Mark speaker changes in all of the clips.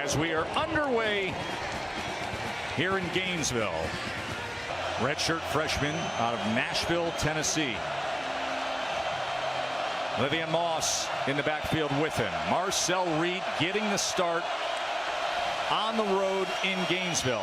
Speaker 1: as we are underway here in Gainesville. Redshirt freshman out of Nashville, Tennessee. Living Moss in the backfield with him. Marcel Reed getting the start on the road in Gainesville.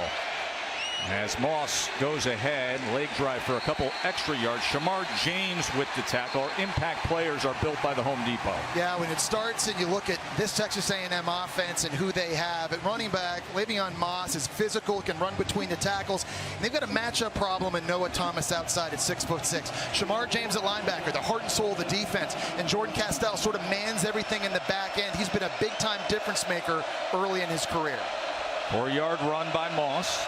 Speaker 1: As Moss goes ahead, leg drive for a couple extra yards. Shamar James with the tackle. Our impact players are built by the Home Depot.
Speaker 2: Yeah, when it starts and you look at this Texas A&M offense and who they have at running back, Le'Veon Moss is physical, can run between the tackles. And they've got a matchup problem in Noah Thomas outside at 6'6". Shamar James at linebacker, the heart and soul of the defense. And Jordan Castell sort of mans everything in the back end. He's been a big-time difference maker early in his career.
Speaker 1: 4-yard run by Moss.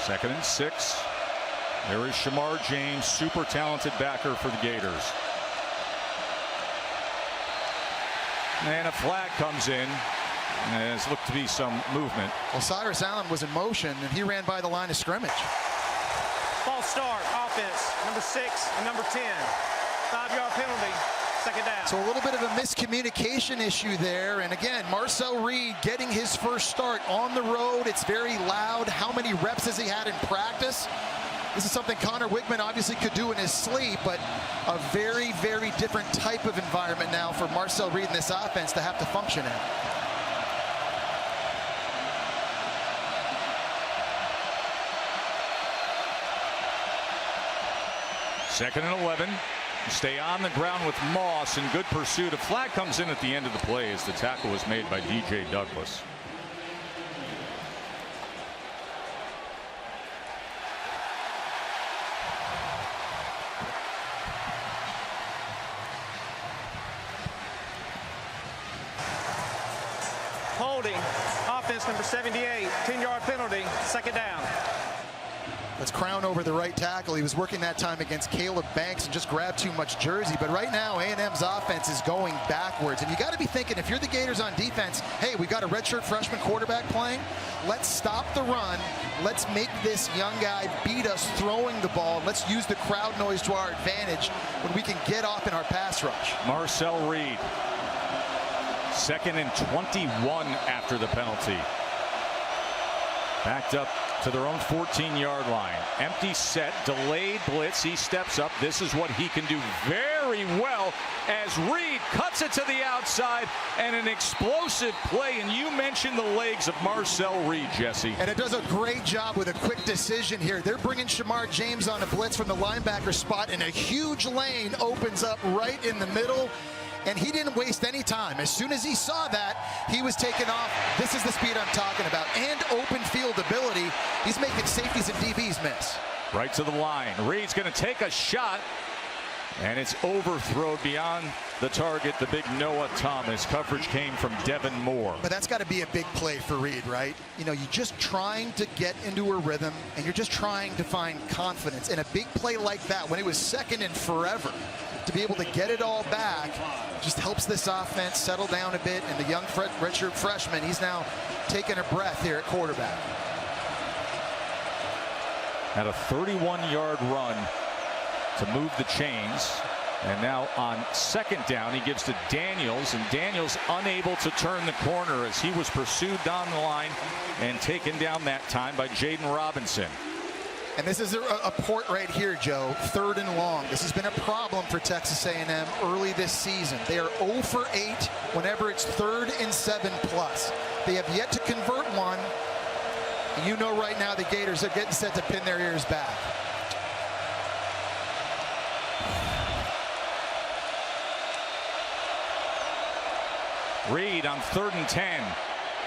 Speaker 1: 2nd and 6. There is Shamar James, super talented backer for the Gators. And a flag comes in. And there's looked to be some movement.
Speaker 2: Well, Cyrus Allen was in motion, and he ran by the line of scrimmage.
Speaker 3: False start, offense, number 6 and number 10. 5-yard penalty. 2nd down.
Speaker 2: So a little bit of a miscommunication issue there. And again, Marcel Reed getting his first start on the road. It's very loud. How many reps has he had in practice? This is something Connor Wigman obviously could do in his sleep, but a very, very different type of environment now for Marcel Reed in this offense to have to function in.
Speaker 1: Second and 11. Stay on the ground with Moss in good pursuit. A flag comes in at the end of the play as the tackle was made by DJ Douglas.
Speaker 3: Holding, offense number 78, 10-yard penalty, 2nd down.
Speaker 2: Let's crown over the right tackle. He was working that time against Caleb Banks and just grabbed too much jersey. But right now, A&M's offense is going backwards. And you got to be thinking, if you're the Gators on defense, hey, we got a redshirt freshman quarterback playing. Let's stop the run. Let's make this young guy beat us throwing the ball. Let's use the crowd noise to our advantage when we can get off in our pass rush.
Speaker 1: Marcel Reed. 2nd and 21 after the penalty. Backed up to their own 14-yard line. Empty set, delayed blitz. He steps up. This is what he can do very well as Reed cuts it to the outside, and an explosive play. And you mentioned the legs of Marcel Reed, Jesse.
Speaker 2: And it does a great job with a quick decision here. They're bringing Shamar James on a blitz from the linebacker spot, and a huge lane opens up right in the middle. And he didn't waste any time. As soon as he saw that, he was taken off. This is the speed I'm talking about. And open field ability. He's making safeties and DBs miss.
Speaker 1: Right to the line. Reed's going to take a shot. And it's overthrown beyond the target. The big Noah Thomas. Coverage came from Devin Moore.
Speaker 2: But that's got to be a big play for Reed, right? You know, you're just trying to get into a rhythm, and you're just trying to find confidence. And a big play like that, when it was 2nd and forever, to be able to get it all back just helps this offense settle down a bit. And the young redshirt freshman, he's now taking a breath here at quarterback.
Speaker 1: Had a 31-yard run to move the chains. And now on 2nd down, he gives to Daniels, and Daniels unable to turn the corner as he was pursued down the line and taken down that time by Jaden Robinson.
Speaker 2: And this is a port right here, Joe. 3rd and long. This has been a problem for Texas A&M early this season. They are 0 for 8 whenever it's 3rd and 7+. They have yet to convert one. And you know right now the Gators are getting set to pin their ears back.
Speaker 1: Reed on 3rd and 10.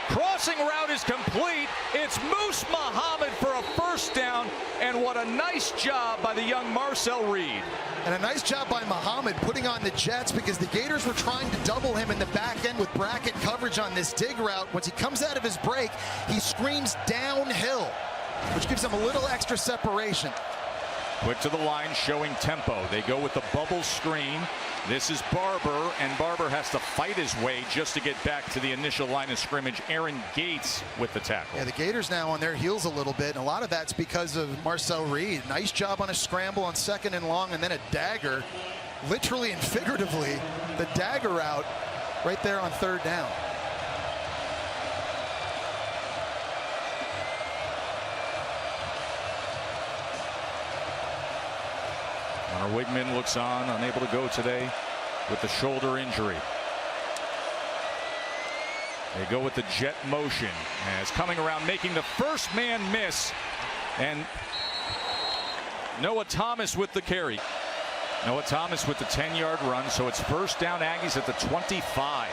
Speaker 1: Crossing route is complete. It's Moose Muhammad for a 1st down, and what a nice job by the young Marcel Reed.
Speaker 2: And a nice job by Muhammad putting on the jets, because the Gators were trying to double him in the back end with bracket coverage on this dig route. Once he comes out of his break, he screams downhill, which gives him a little extra separation.
Speaker 1: Quick to the line, showing tempo. They go with the bubble screen. This is Barber, and Barber has to fight his way just to get back to the initial line of scrimmage. Aaron Gates with the tackle.
Speaker 2: Yeah, the Gators now on their heels a little bit, and a lot of that's because of Marcel Reed. Nice job on a scramble on 2nd and long, and then a dagger, literally and figuratively, the dagger route right there on 3rd down.
Speaker 1: Connor Wigman looks on, unable to go today with the shoulder injury. They go with the jet motion as coming around, making the first man miss, and Noah Thomas with the carry. Noah Thomas with the 10-yard run, so it's first down Aggies at the 25.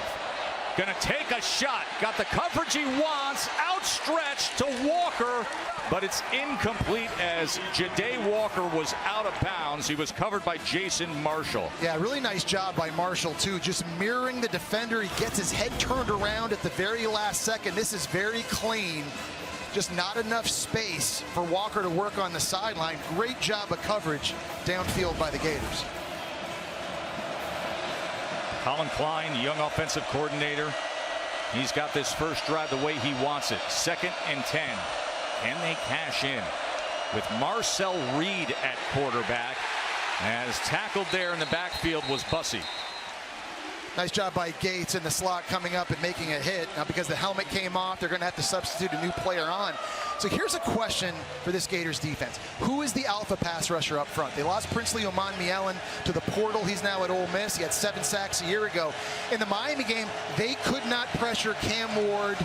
Speaker 1: Gonna take a shot, got the coverage he wants, outstretched to Walker, but it's incomplete as Ja'Day Walker was out of bounds. He was covered by Jason Marshall.
Speaker 2: Yeah, really nice job by Marshall too, just mirroring the defender. He gets his head turned around at the very last second. This is very clean. Just not enough space for Walker to work on the sideline. Great job of coverage downfield by the Gators.
Speaker 1: Colin Klein, the young offensive coordinator. He's got this first drive the way he wants it. 2nd and 10. Can they cash in with Marcel Reed at quarterback? As tackled there in the backfield was Bussey.
Speaker 2: Nice job by Gates in the slot coming up and making a hit. Now because the helmet came off, they're going to have to substitute a new player on. So here's a question for this Gators defense. Who is the alpha pass rusher up front? They lost Princely Oman Mielen to the portal. He's now at Ole Miss. He had 7 sacks a year ago. In the Miami game, they could not pressure Cam Ward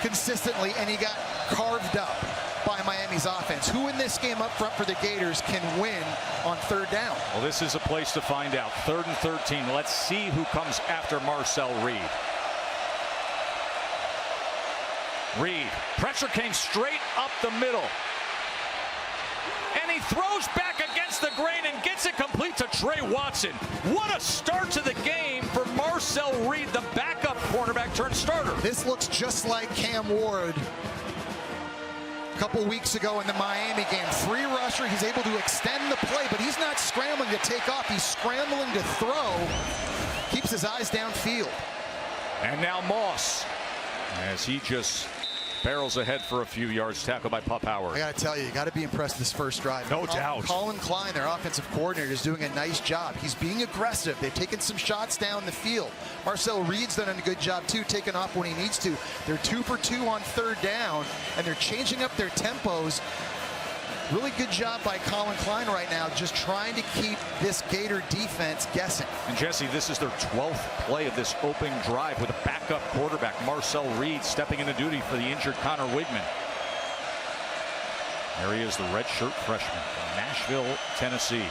Speaker 2: consistently, and he got carved up by Miami's offense. Who in this game up front for the Gators can win on 3rd down?
Speaker 1: Well, this is a place to find out. 3rd and 13. Let's see who comes after Marcel Reed. Reed, pressure came straight up the middle. And he throws back against the grain and gets it complete to Trey Watson. What a start to the game for Marcel Reed, the backup cornerback turned starter.
Speaker 2: This looks just like Cam Ward a couple weeks ago in the Miami game. 3 rusher, he's able to extend the play, but he's not scrambling to take off. He's scrambling to throw. Keeps his eyes downfield.
Speaker 1: And now Moss, as he just barrels ahead for a few yards, tackled by Pup Howard.
Speaker 2: I got to tell you got to be impressed with this first drive.
Speaker 1: No doubt.
Speaker 2: Colin Klein, their offensive coordinator, is doing a nice job. He's being aggressive. They've taken some shots down the field. Marcel Reed's done a good job too, taking off when he needs to. They're 2 for 2 on 3rd down, and they're changing up their tempos. Really good job by Colin Klein right now, just trying to keep this Gator defense guessing.
Speaker 1: And Jesse, this is their 12th play of this opening drive with a backup quarterback, Marcel Reed, stepping into duty for the injured Connor Wigman. There he is, the redshirt freshman from Nashville, Tennessee.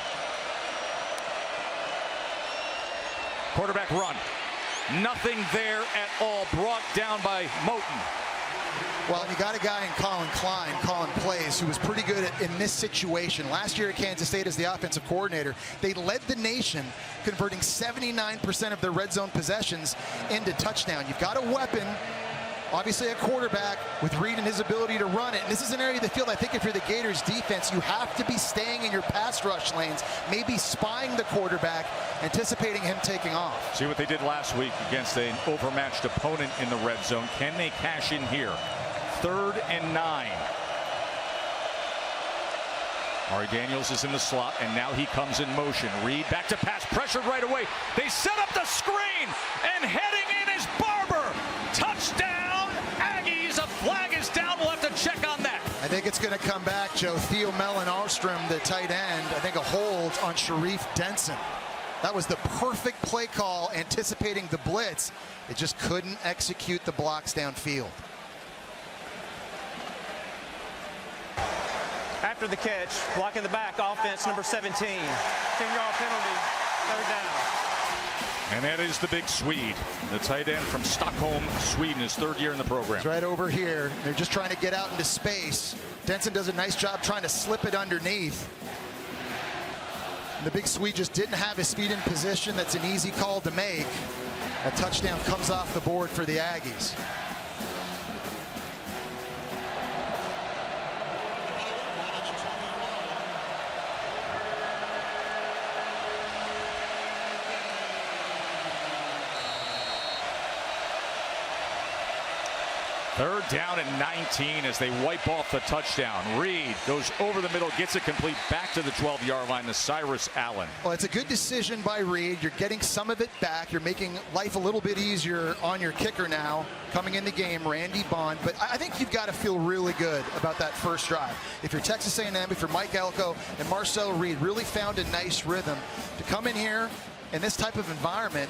Speaker 1: Quarterback run. Nothing there at all, brought down by Moten.
Speaker 2: Well, you got a guy in Colin Klein, Colin plays, who was pretty good in this situation. Last year at Kansas State as the offensive coordinator, they led the nation, converting 79% of their red zone possessions into touchdown. You've got a weapon, obviously a quarterback, with Reed and his ability to run it. And this is an area of the field, I think if you're the Gators defense, you have to be staying in your pass rush lanes, maybe spying the quarterback, anticipating him taking off.
Speaker 1: See what they did last week against an overmatched opponent in the red zone. Can they cash in here? 3rd and 9. Ari Daniels is in the slot, and now he comes in motion. Reed back to pass, pressured right away. They set up the screen, and heading in is Barber. Touchdown, Aggies. A flag is down. We'll have to check on that.
Speaker 2: I think it's going to come back, Joe. Theo Mellon Ostrom, the tight end, I think a hold on Sharif Denson. That was the perfect play call, anticipating the blitz. It just couldn't execute the blocks downfield.
Speaker 3: After the catch, blocking the back, offense number 17. 10-yard penalty, 3rd down.
Speaker 1: And that is the big Swede, the tight end from Stockholm, Sweden, his 3rd year in the program.
Speaker 2: It's right over here. They're just trying to get out into space. Denson does a nice job trying to slip it underneath. And the big Swede just didn't have his feet in position. That's an easy call to make. A touchdown comes off the board for the Aggies.
Speaker 1: Third down and 19 as they wipe off the touchdown. Reed goes over the middle, gets it complete back to the 12-yard line to Cyrus Allen.
Speaker 2: Well, it's a good decision by Reed. You're getting some of it back. You're making life a little bit easier on your kicker now, coming in the game, Randy Bond. But I think you've got to feel really good about that first drive. If you're Texas A&M, if you're Mike Elko and Marcel Reed, really found a nice rhythm to come in here in this type of environment,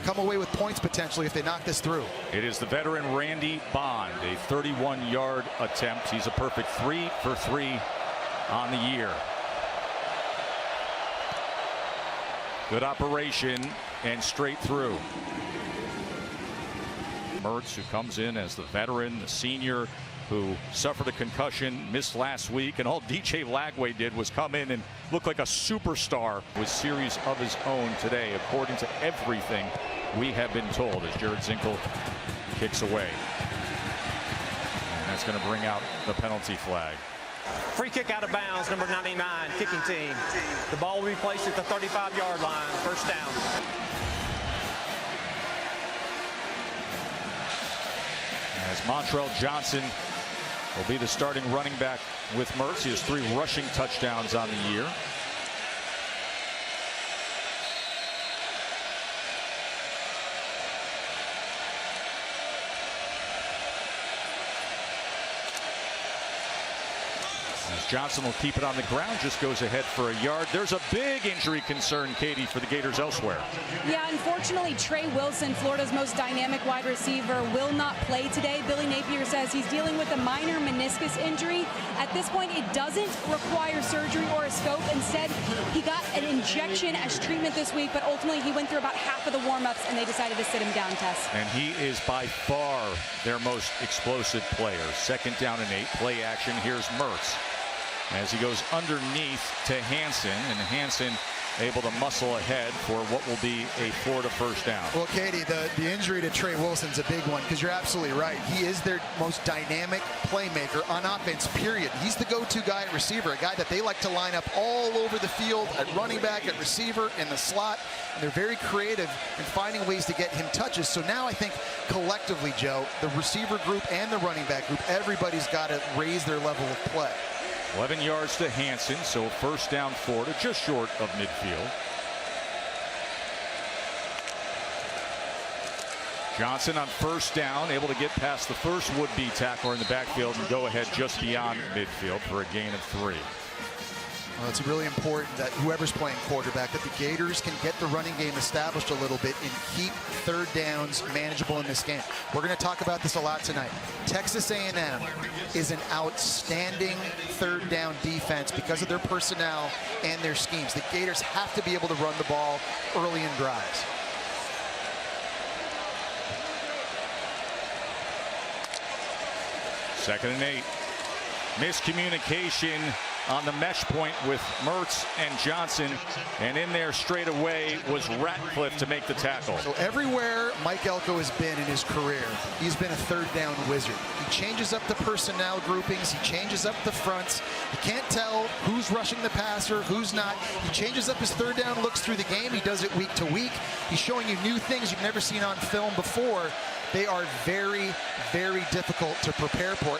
Speaker 2: come away with points potentially if they knock this through.
Speaker 1: It is the veteran Randy Bond, a 31-yard attempt. He's a perfect 3 for 3 on the year. Good operation and straight through. Mertz, who comes in as the veteran, the senior, who suffered a concussion, missed last week, and all DJ Lagway did was come in and look like a superstar with series of his own today, according to everything we have been told, as Jared Zinkel kicks away. And that's going to bring out the penalty flag.
Speaker 3: Free kick out of bounds, number 99, kicking team. The ball will be placed at the 35-yard line, first down.
Speaker 1: As Montrell Johnson will be the starting running back with Mertz. He has 3 rushing touchdowns on the year. As Johnson will keep it on the ground, just goes ahead for a yard. There's a big injury concern, Katie, for the Gators elsewhere.
Speaker 4: Yeah, unfortunately, Trey Wilson, Florida's most dynamic wide receiver, will not play today. Billy Napier says he's dealing with a minor meniscus injury. At this point, it doesn't require surgery or a scope. Instead, he got an injection as treatment this week, but ultimately he went through about half of the warm-ups and they decided to sit him down, Tess.
Speaker 1: And he is by far their most explosive player. Second down and 8, play action. Here's Mertz as he goes underneath to Hansen, and Hansen able to muscle ahead for what will be a Florida first down.
Speaker 2: Well, Katie, the injury to Trey Wilson's a big one, because you're absolutely right. He is their most dynamic playmaker on offense, period. He's the go-to guy at receiver, a guy that they like to line up all over the field at running back, at receiver, in the slot. And they're very creative in finding ways to get him touches. So now I think collectively, Joe, the receiver group and the running back group, everybody's got to raise their level of play.
Speaker 1: 11 yards to Hansen, so first down Florida, just short of midfield. Johnson on first down, able to get past the first would-be tackler in the backfield and go ahead just beyond midfield for a gain of 3.
Speaker 2: Well, it's really important that whoever's playing quarterback, that the Gators can get the running game established a little bit and keep third downs manageable in this game. We're going to talk about this a lot tonight. Texas A&M is an outstanding third down defense because of their personnel and their schemes. The Gators have to be able to run the ball early in drives.
Speaker 1: Second and 8. Miscommunication on the mesh point with Mertz and Johnson, and in there straight away was Ratcliffe to make the tackle.
Speaker 2: So everywhere Mike Elko has been in his career, he's been a third down wizard. He changes up the personnel groupings, he changes up the fronts. You can't tell who's rushing the passer, who's not. He changes up his third down looks through the game. He does it week to week. He's showing you new things you've never seen on film before. They are very, very difficult to prepare for.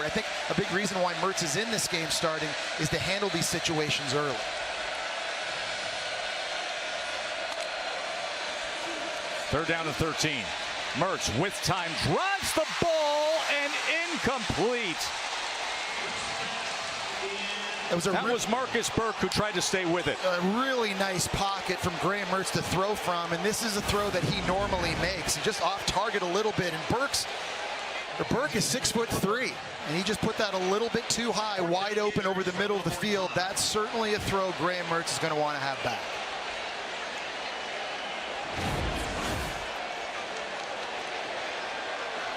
Speaker 2: I think a big reason why Mertz is in this game starting is to handle these situations early.
Speaker 1: Third down and 13. Mertz with time drives the ball and incomplete. That was Marcus Burke who tried to stay with it.
Speaker 2: A really nice pocket from Graham Mertz to throw from, and this is a throw that he normally makes, and just off target a little bit. And Burke is 6'3", and he just put that a little bit too high, wide open over the middle of the field. That's certainly a throw Graham Mertz is going to want to have back.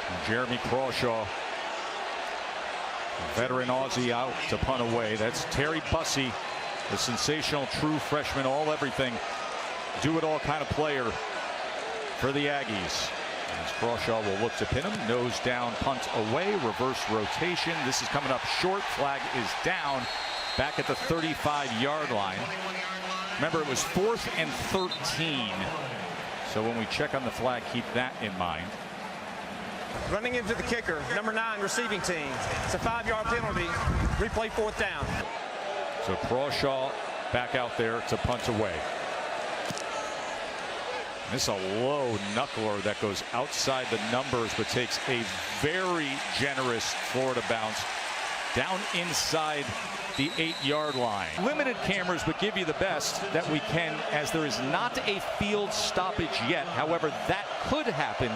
Speaker 1: And Jeremy Crawshaw, veteran Aussie, out to punt away. That's Terry Bussey, the sensational true freshman, all everything, do-it-all kind of player for the Aggies. As Crawshaw will look to pin him, nose down, punt away, reverse rotation. This is coming up short. Flag is down, back at the 35-yard line. Remember, it was 4th and 13. So when we check on the flag, keep that in mind.
Speaker 3: Running into the kicker, number 9 receiving team. It's a 5-yard penalty. Replay 4th down.
Speaker 1: So Crawshaw back out there to punt away. This is a low knuckler that goes outside the numbers, but takes a very generous Florida bounce down inside the 8-yard line. Limited cameras, but give you the best that we can, as there is not a field stoppage yet. However, that could happen,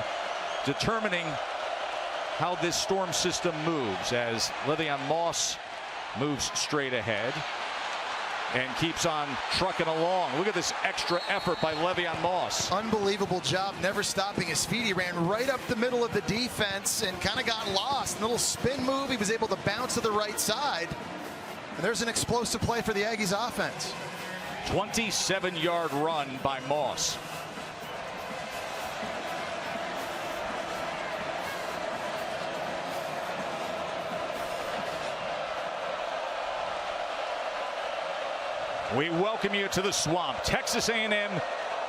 Speaker 1: determining how this storm system moves as Le'Veon Moss moves straight ahead and keeps on trucking along. Look at this extra effort by Le'Veon Moss.
Speaker 2: Unbelievable job, never stopping his feet. He ran right up the middle of the defense and kind of got lost. A little spin move. He was able to bounce to the right side. And there's an explosive play for the Aggies offense.
Speaker 1: 27-yard run by Moss. We welcome you to the Swamp. Texas A&M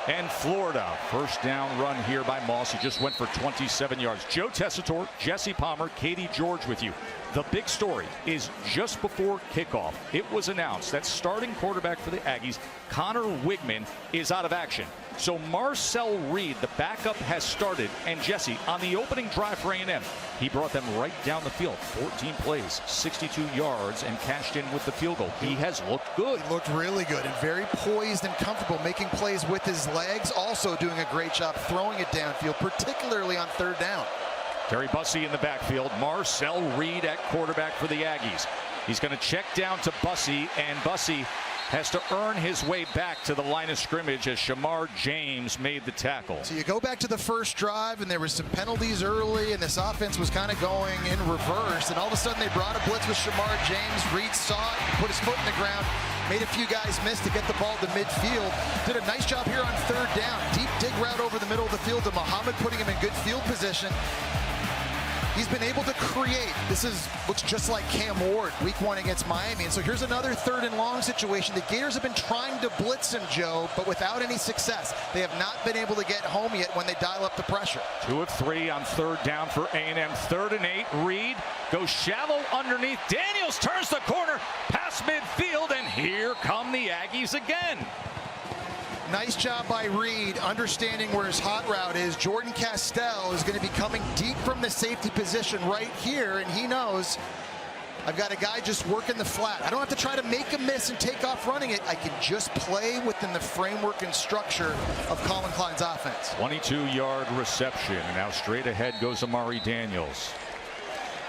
Speaker 1: and Florida. First down run here by Moss. He just went for 27 yards. Joe Tessitore, Jesse Palmer, Katie George with you. The big story is just before kickoff, it was announced that starting quarterback for the Aggies, Connor Wigman, is out of action. So Marcel Reed, the backup, has started. And Jesse, on the opening drive for A&M, he brought them right down the field. 14 plays, 62 yards, and cashed in with the field goal. He has looked good.
Speaker 2: He looked really good and very poised and comfortable, making plays with his legs. Also doing a great job throwing it downfield, particularly on 3rd down.
Speaker 1: Terry Bussey in the backfield. Marcel Reed at quarterback for the Aggies. He's going to check down to Bussey, and Bussey has to earn his way back to the line of scrimmage as Shamar James made the tackle.
Speaker 2: So you go back to the first drive, and there was some penalties early, and this offense was kind of going in reverse, and all of a sudden they brought a blitz with Shamar James. Reed saw it, put his foot in the ground, made a few guys miss to get the ball to midfield. Did a nice job here on 3rd down. Deep dig route over the middle of the field to Muhammad, putting him in good field position. He's been able to create. Looks just like Cam Ward week 1 against Miami. And so here's another 3rd and long situation. The Gators have been trying to blitz him, Joe, but without any success. They have not been able to get home yet when they dial up the pressure.
Speaker 1: 2 of 3 on 3rd down for A&M. 3rd and 8. Reed goes shallow underneath. Daniels turns the corner past midfield, and here come the Aggies again.
Speaker 2: Nice job by Reed, understanding where his hot route is. Jordan Castell is going to be coming deep from the safety position right here, and he knows I've got a guy just working the flat. I don't have to try to make a miss and take off running it. I can just play within the framework and structure of Colin Klein's offense.
Speaker 1: 22-yard reception, and now straight ahead goes Amari Daniels.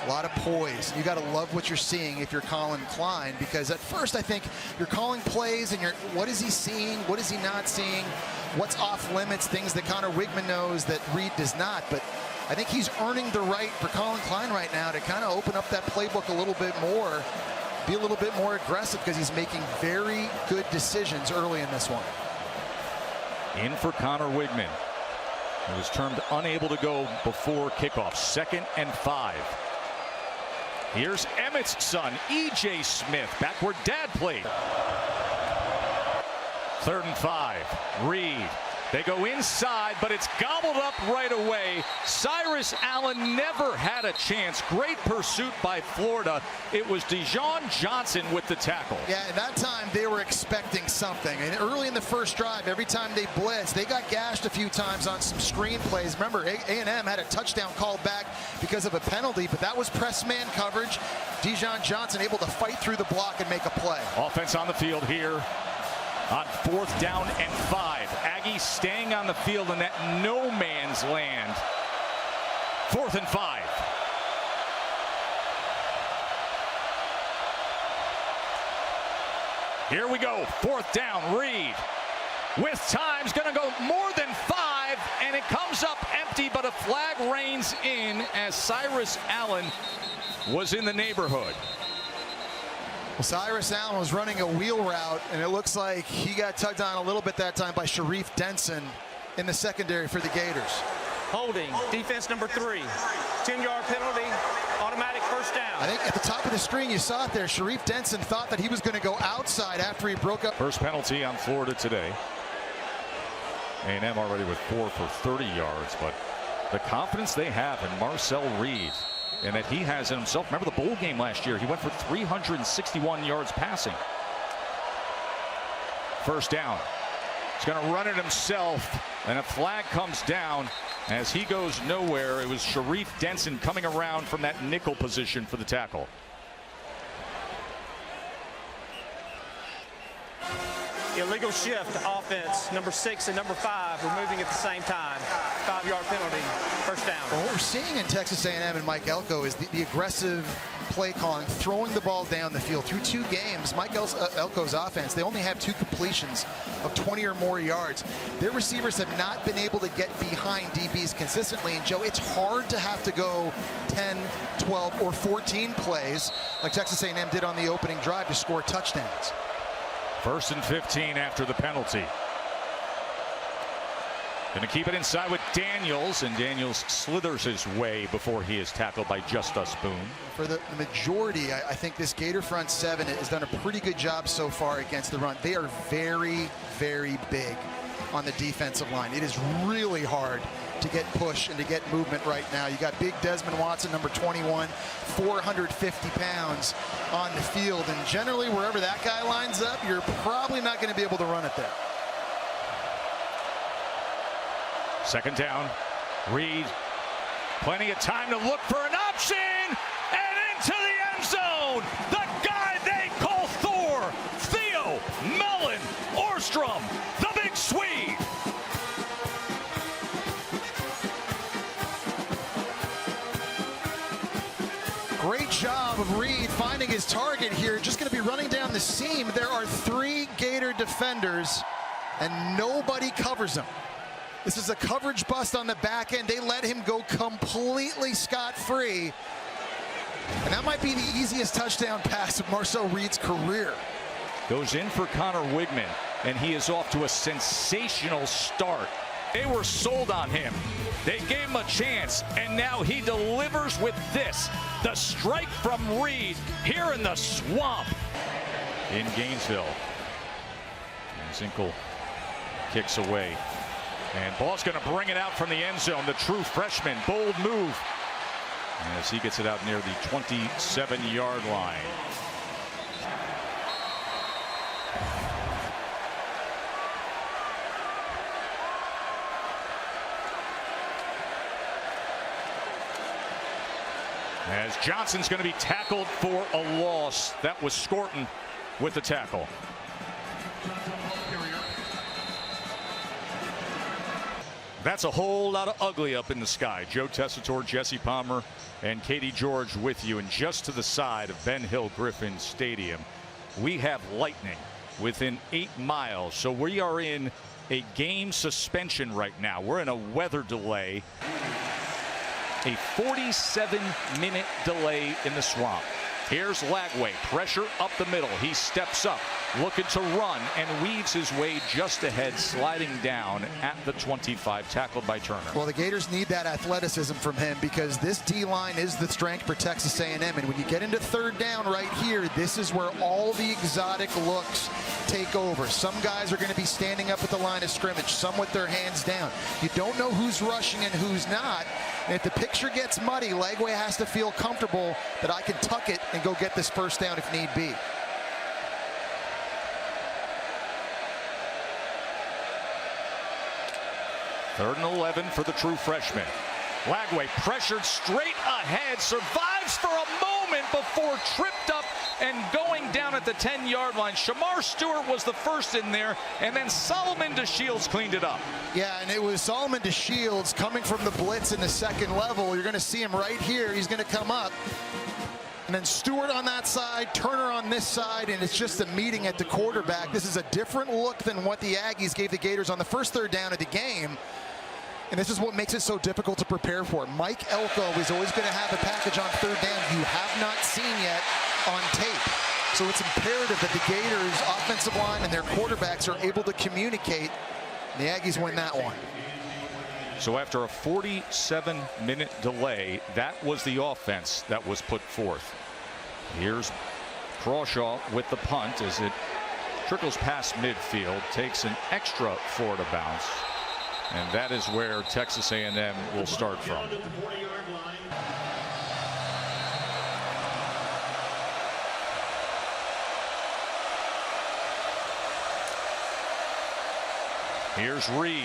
Speaker 2: A lot of poise. You got to love what you're seeing if you're Colin Klein, because at first I think you're calling plays and what is he seeing, what is he not seeing, what's off limits, things that Connor Wigman knows that Reed does not. But I think he's earning the right for Colin Klein right now to kind of open up that playbook a little bit more, be a little bit more aggressive, because he's making very good decisions early in this one.
Speaker 1: In for Connor Wigman. He was termed unable to go before kickoff. 2nd and 5. Here's Emmett's son, E.J. Smith, back where Dad played. 3rd and 5. Reed. They go inside, but it's gobbled up right away. Cyrus Allen never had a chance. Great pursuit by Florida. It was Dijon Johnson with the tackle.
Speaker 2: Yeah, at that time they were expecting something. And early in the first drive, every time they blitzed, they got gashed a few times on some screen plays. Remember, A&M had a touchdown called back because of a penalty, but that was press man coverage. Dijon Johnson able to fight through the block and make a play.
Speaker 1: Offense on the field here on 4th down and 5. Aggies staying on the field in that no man's land. 4th and 5. Here we go. 4th down. Reed with time's going to go more than 5, and it comes up empty, but a flag reigns in as Cyrus Allen was in the neighborhood.
Speaker 2: Well, Cyrus Allen was running a wheel route, and it looks like he got tugged on a little bit that time by Sharif Denson in the secondary for the Gators.
Speaker 3: Holding, defense number 3. 10-yard penalty, automatic 1st down.
Speaker 2: I think at the top of the screen you saw it there. Sharif Denson thought that he was going to go outside after he broke up.
Speaker 1: First penalty on Florida today. A&M already with 4 for 30 yards, but the confidence they have in Marcel Reed and that he has in himself. Remember the bowl game last year? He went for 361 yards passing. First down. He's going to run it himself, and a flag comes down as he goes nowhere. It was Sharif Denson coming around from that nickel position for the tackle.
Speaker 3: Illegal shift offense, number 6 and number 5, we're moving at the same time. 5-yard penalty, first down.
Speaker 2: Well, what we're seeing in Texas A&M and Mike Elko is the aggressive play calling, throwing the ball down the field. Through 2 games, Mike Elko's offense, they only have 2 completions of 20 or more yards. Their receivers have not been able to get behind DBs consistently. And Joe, it's hard to have to go 10, 12, or 14 plays like Texas A&M did on the opening drive to score touchdowns.
Speaker 1: 1st and 15 after the penalty. Going to keep it inside with Daniels, and Daniels slithers his way before he is tackled by Justus Boone.
Speaker 2: For the majority, I think this Gator front 7 has done a pretty good job so far against the run. They are very, very big on the defensive line. It is really hard to get push and to get movement right now. You got big Desmond Watson, number 21, 450 pounds on the field. And generally, wherever that guy lines up, you're probably not going to be able to run it there.
Speaker 1: 2nd down. Reed, plenty of time to look for an option, and into the end zone. The guy they call Thor, Theo Mellon Orstrom, the big Swede.
Speaker 2: Great job of Reed finding his target here. Just going to be running down the seam. There are 3 Gator defenders, and nobody covers him. This is a coverage bust on the back end. They let him go completely scot-free. And that might be the easiest touchdown pass of Marcel Reed's career.
Speaker 1: Goes in for Connor Wigman, and he is off to a sensational start. They were sold on him. They gave him a chance, and now he delivers with this. The strike from Reed here in the swamp in Gainesville. And Zinkel kicks away. And ball's going to bring it out from the end zone. The true freshman, bold move as he gets it out near the 27-yard line. As Johnson's going to be tackled for a loss. That was Scorton with the tackle. That's a whole lot of ugly up in the sky. Joe Tessitore, Jesse Palmer, and Katie George with you. And just to the side of Ben Hill Griffin Stadium, we have lightning within 8 miles. So we are in a game suspension right now. We're in a weather delay. A 47-minute delay in the swamp. Here's Lagway, pressure up the middle. He steps up, looking to run, and weaves his way just ahead, sliding down at the 25, tackled by Turner.
Speaker 2: Well, the Gators need that athleticism from him because this D-line is the strength for Texas A&M. And when you get into 3rd down right here, this is where all the exotic looks take over. Some guys are going to be standing up at the line of scrimmage, some with their hands down. You don't know who's rushing and who's not. And if the picture gets muddy, Lagway has to feel comfortable that I can tuck it and go get this first down if need be.
Speaker 1: Third and 11 for the true freshman. Lagway pressured straight ahead, survives for a moment before tripped up and going down at the 10-yard line. Shamar Stewart was the first in there, and then Solomon DeShields cleaned it up.
Speaker 2: Yeah, and it was Solomon DeShields coming from the blitz in the 2nd level. You're going to see him right here. He's going to come up. And then Stewart on that side, Turner on this side, and it's just a meeting at the quarterback. This is a different look than what the Aggies gave the Gators on the first 3rd down of the game. And this is what makes it so difficult to prepare for. Mike Elko is always going to have a package on 3rd down you have not seen yet on tape. So it's imperative that the Gators' offensive line and their quarterbacks are able to communicate. The Aggies win that one.
Speaker 1: So after a 47-minute delay, that was the offense that was put forth. Here's Crawshaw with the punt as it trickles past midfield, takes an extra Florida bounce. And that is where Texas A&M will start from. Here's Reed.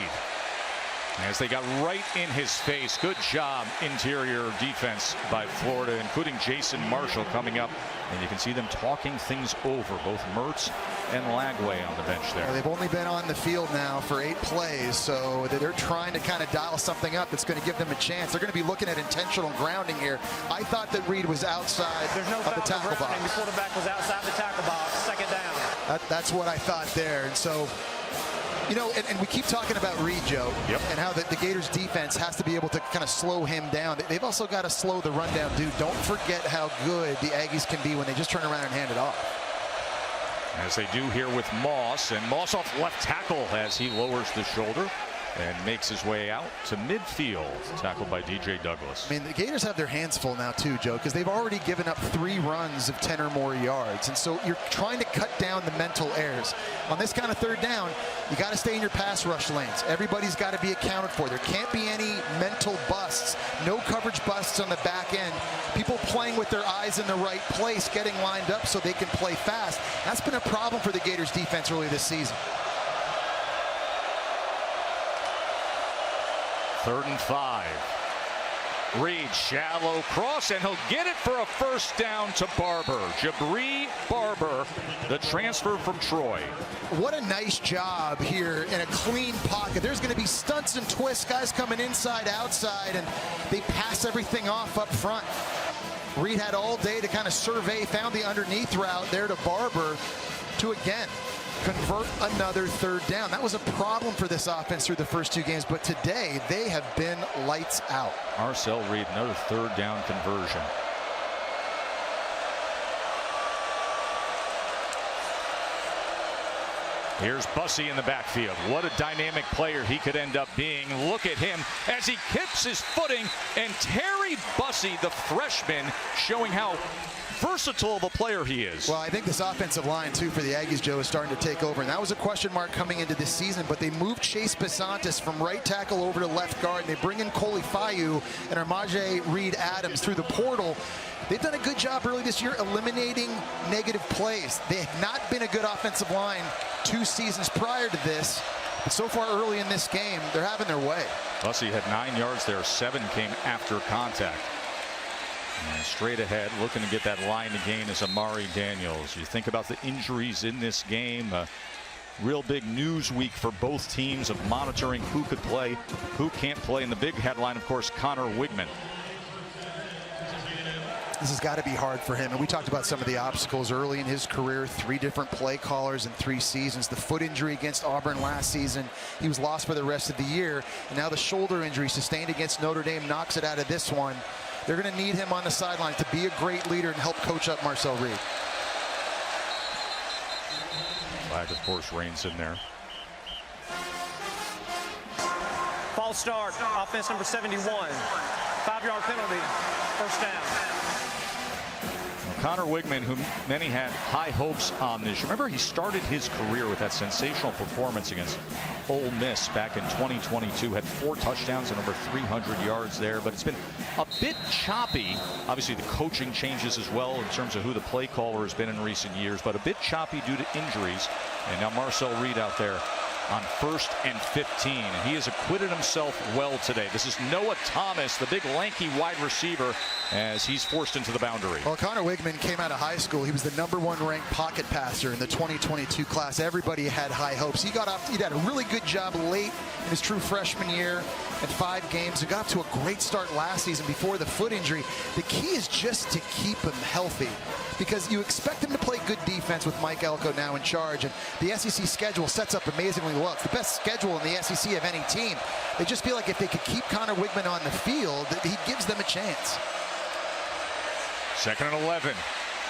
Speaker 1: As they got right in his face. Good job interior defense by Florida, including Jason Marshall coming up. And you can see them talking things over, both Mertz and Lagway on the bench there.
Speaker 2: Well, they've only been on the field now for 8 plays, so they're trying to kind of dial something up that's going to give them a chance. They're going to be looking at intentional grounding here. I thought that Reed was outside of the tackle box.
Speaker 3: The quarterback was outside the tackle box, second down.
Speaker 2: That's what I thought there. And so, you know, and we keep talking about Reed, Joe, and how the Gators defense has to be able to kind of slow him down. They've also got to slow the rundown dude. Don't forget how good the Aggies can be when they just turn around and hand it off.
Speaker 1: As they do here with Moss, and Moss off left tackle as he lowers the shoulder and makes his way out to midfield, tackled by DJ Douglas.
Speaker 2: I mean, the Gators have their hands full now too, Joe, because they've already given up 3 runs of 10 or more yards, and so you're trying to cut down the mental errors. On this kind of third down, you got to stay in your pass rush lanes. Everybody's got to be accounted for. There can't be any mental busts, no coverage busts on the back end. People playing with their eyes in the right place, getting lined up so they can play fast. That's been a problem for the Gators defense early this season.
Speaker 1: 3rd and 5. Reed, shallow cross, and he'll get it for a first down to Barber. Jabri Barber, the transfer from Troy.
Speaker 2: What a nice job here in a clean pocket. There's going to be stunts and twists, guys coming inside, outside, and they pass everything off up front. Reed had all day to kind of survey, found the underneath route there to Barber to again convert another 3rd down. That was a problem for this offense through the first 2 games, but today they have been lights out.
Speaker 1: Marcel Reed, another 3rd down conversion. Here's Bussey in the backfield. What a dynamic player he could end up being. Look at him as he keeps his footing, and Terry Bussey, the freshman, showing how versatile of a player he is.
Speaker 2: Well, I think this offensive line, too, for the Aggies, Joe, is starting to take over. And that was a question mark coming into this season, but they moved Chase Basantis from right tackle over to left guard. And they bring in Coley Fayu and Armaje Reed-Adams through the portal. They've done a good job early this year eliminating negative plays. They have not been a good offensive line 2 seasons prior to this. But so far early in this game, they're having their way.
Speaker 1: Bussey had 9 yards there. 7 came after contact. And straight ahead, looking to get that line to gain is Amari Daniels. You think about the injuries in this game. Real big news week for both teams of monitoring who could play, who can't play. And the big headline, of course, Connor Wigman.
Speaker 2: This has got to be hard for him. And we talked about some of the obstacles early in his career. 3 different play callers in 3 seasons. The foot injury against Auburn last season. He was lost for the rest of the year. And now the shoulder injury sustained against Notre Dame knocks it out of this one. They're going to need him on the sideline to be a great leader and help coach up Marcel Reed.
Speaker 1: Flag, of course, reigns in there.
Speaker 3: False start, offense number 71. 5-yard penalty, first down.
Speaker 1: Connor Wigman, who many had high hopes on this. Remember, he started his career with that sensational performance against Ole Miss back in 2022. Had 4 touchdowns and over 300 yards there, but it's been a bit choppy. Obviously, the coaching changes as well in terms of who the play caller has been in recent years, but a bit choppy due to injuries. And now Marcel Reed out there on 1st and 15. And he has acquitted himself well today. This is Noah Thomas, the big lanky wide receiver, as he's forced into the boundary.
Speaker 2: Well, Connor Wigman came out of high school. He was the #1 ranked pocket passer in the 2022 class. Everybody had high hopes. He got off, he had a really good job late in his true freshman year at 5 games. He got off to a great start last season before the foot injury. The key is just to keep him healthy, because you expect him to play good defense with Mike Elko now in charge, and the SEC schedule sets up amazingly well. It's the best schedule in the SEC of any team. They just feel like if they could keep Connor Wigman on the field, he gives them a chance.
Speaker 1: 2nd and 11.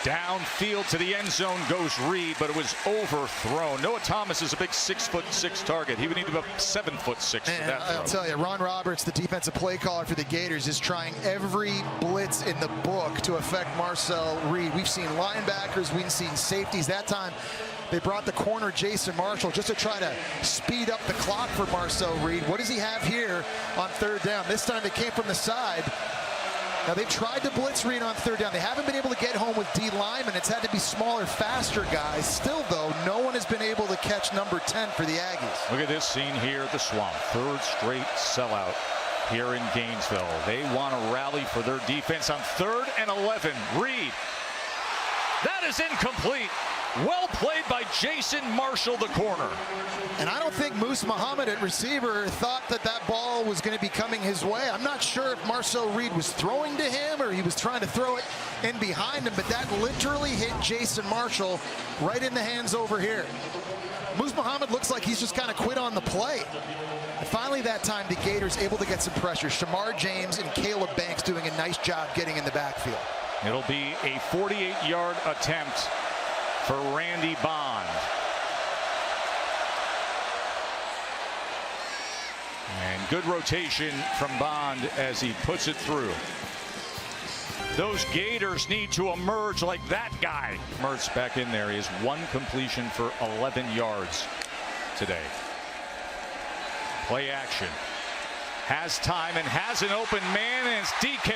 Speaker 1: Downfield to the end zone goes Reed, but it was overthrown. Noah Thomas is a big 6'6" target. He would need to be about 7'6" for that throw.
Speaker 2: I'll tell you, Ron Roberts, the defensive play caller for the Gators, is trying every blitz in the book to affect Marcel Reed. We've seen linebackers, we've seen safeties. That time, They brought the corner Jason Marshall just to try to speed up the clock for Marcel Reed. What does he have here on third down? This time they came from the side. Now, they've tried to blitz Reed on third down. They haven't been able to get home with D linemen. It's had to be smaller, faster guys. Still, though, no one has been able to catch number 10 for the Aggies.
Speaker 1: Look at this scene here at the Swamp. Third straight sellout here in Gainesville. They want to rally for their defense on 3rd and 11. Reed. That is incomplete. Well played by Jason Marshall, the corner.
Speaker 2: And I don't think Moose Muhammad at receiver thought that that ball was going to be coming his way. I'm not sure if Marcel Reed was throwing to him or he was trying to throw it in behind him, but that literally hit Jason Marshall right in the hands over here. Moose Muhammad looks like he's just kind of quit on the play. And finally that time the Gators able to get some pressure. Shamar James and Caleb Banks doing a nice job getting in the backfield.
Speaker 1: It'll be a 48-yard attempt for Randy Bond. And good rotation from Bond as he puts it through. Those Gators need to emerge like that guy. Mertz back in there. He has 1 completion for 11 yards today. Play action. Has time and has an open man, and it's DK.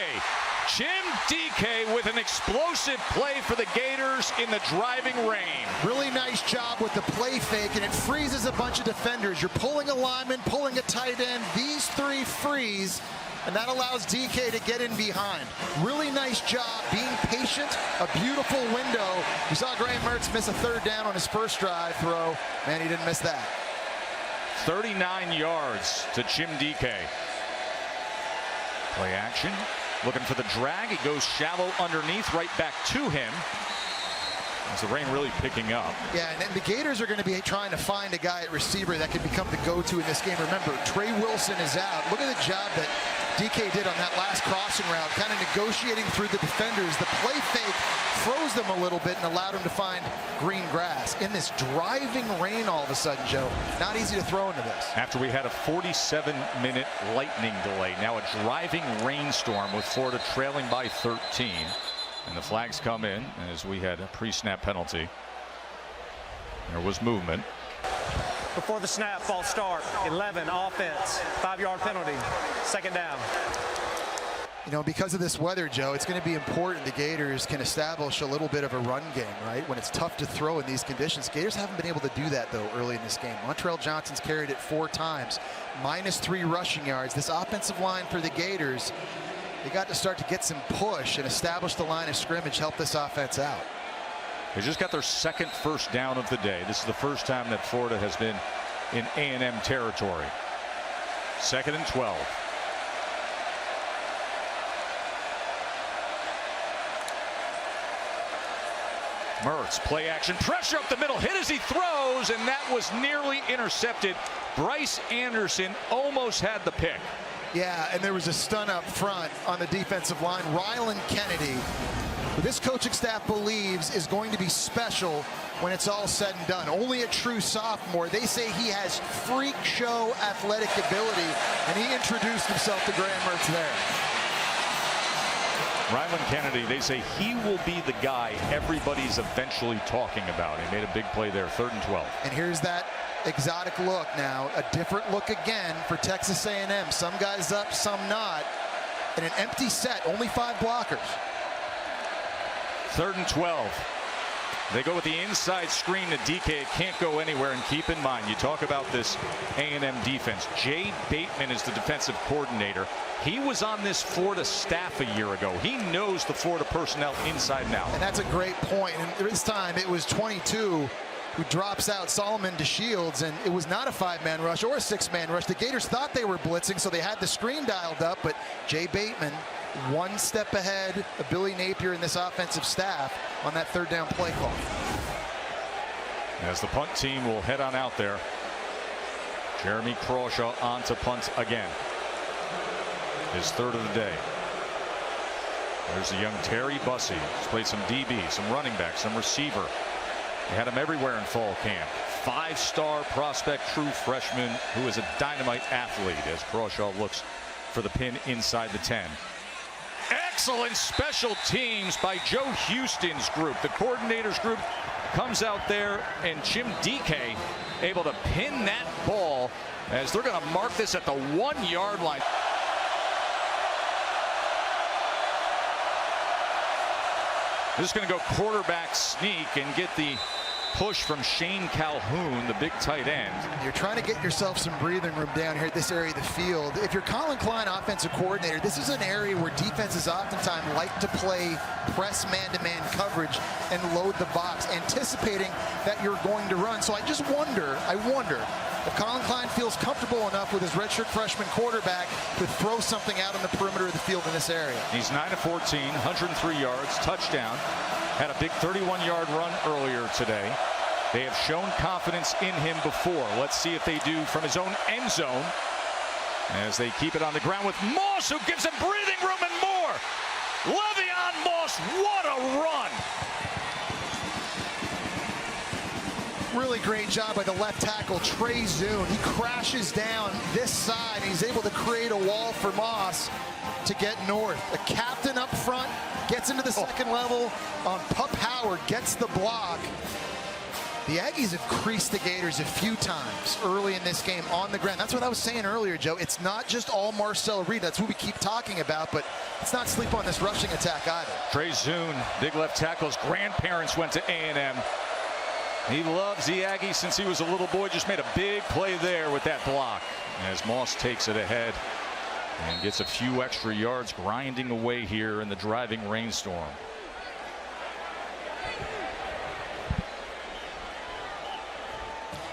Speaker 1: Jim DK with an explosive play for the Gators in the driving rain.
Speaker 2: Really nice job with the play fake, and it freezes a bunch of defenders. You're pulling a lineman, pulling a tight end. These 3 freeze, and that allows DK to get in behind. Really nice job being patient, a beautiful window. You saw Graham Mertz miss a 3rd down on his first drive throw. Man, he didn't miss that.
Speaker 1: 39 yards to Jim DK. Play action. Looking for the drag. It goes shallow underneath, right back to him. As the rain really picking up.
Speaker 2: Yeah, and then the Gators are going to be trying to find a guy at receiver that can become the go-to in this game. Remember, Trey Wilson is out. Look at the job that DK did on that last crossing route, kind of negotiating through the defenders. The play fake froze them a little bit and allowed him to find green grass. In this driving rain all of a sudden, Joe, not easy to throw into this.
Speaker 1: After we had a 47-minute lightning delay, now a driving rainstorm with Florida trailing by 13. And the flags come in as we had a pre-snap penalty. There was movement.
Speaker 3: Before the snap, false start, 11, offense, 5-yard penalty, 2nd down.
Speaker 2: You know, because of this weather, Joe, it's going to be important the Gators can establish a little bit of a run game, right? When it's tough to throw in these conditions. Gators haven't been able to do that, though, early in this game. Montrell Johnson's carried it 4 times, -3 rushing yards. This offensive line for the Gators, they got to start to get some push and establish the line of scrimmage, help this offense out.
Speaker 1: They just got their 2nd first down of the day. This is the first time that Florida has been in A&M territory. 2nd and 12. Mertz, play action, pressure up the middle, hit as he throws, and that was nearly intercepted. Bryce Anderson almost had the pick.
Speaker 2: Yeah, and there was a stun up front on the defensive line. Ryland Kennedy, who this coaching staff believes is going to be special when it's all said and done. Only a true sophomore. They say he has freak show athletic ability, and he introduced himself to Graham Mertz there.
Speaker 1: Ryland Kennedy, they say he will be the guy everybody's eventually talking about. He made a big play there, 3rd and 12.
Speaker 2: And here's that exotic look now, a different look again for Texas A&M. Some guys up, some not. And an empty set, only 5 blockers.
Speaker 1: 3rd and 12. They go with the inside screen to DK. It can't go anywhere. And keep in mind, you talk about this A&M defense. Jay Bateman is the defensive coordinator. He was on this Florida staff a year ago. He knows the Florida personnel inside and out.
Speaker 2: And that's a great point. And this time it was 22 who drops out Solomon DeShields, and it was not a 5-man rush or a 6-man rush. The Gators thought they were blitzing, so they had the screen dialed up, but Jay Bateman 1 step ahead of Billy Napier and this offensive staff on that 3rd down play call.
Speaker 1: As the punt team will head on out there. Jeremy Crawshaw on to punt again. His 3rd of the day. There's the young Terry Bussey. He's played some DB, some running back, some receiver. They had him everywhere in fall camp. 5-star prospect, true freshman who is a dynamite athlete as Crawshaw looks for the pin inside the 10. Excellent special teams by Joe Houston's group, the coordinator's group comes out there, and Jim DK able to pin that ball as they're going to mark this at the 1-yard line. This is going to go quarterback sneak and get the push from Shane Calhoun, the big tight end.
Speaker 2: You're trying to get yourself some breathing room down here at this area of the field. If you're Colin Klein, offensive coordinator, this is an area where defenses oftentimes like to play press man-to-man coverage and load the box, anticipating that you're going to run. So I wonder if Colin Klein feels comfortable enough with his redshirt freshman quarterback to throw something out on the perimeter of the field in this area.
Speaker 1: He's 9 of 14, 103 yards, touchdown. Had a big 31-yard run earlier today. They have shown confidence in him before. Let's see if they do from his own end zone as they keep it on the ground with Moss, who gives him breathing room and more. Le'Veon Moss, what a run.
Speaker 2: Really great job by the left tackle, Trey Zune. He crashes down this side, and he's able to create a wall for Moss to get north. The captain up front gets into the second level. Pup Howard gets the block. The Aggies have creased the Gators a few times early in this game on the ground. That's what I was saying earlier, Joe. It's not just all Marcel Reed. That's what we keep talking about, but let's not sleep on this rushing attack either.
Speaker 1: Trey Zune, big left tackle. His grandparents went to A&M. He loves the Aggies since he was a little boy. Just made a big play there with that block as Moss takes it ahead and gets a few extra yards, grinding away here in the driving rainstorm.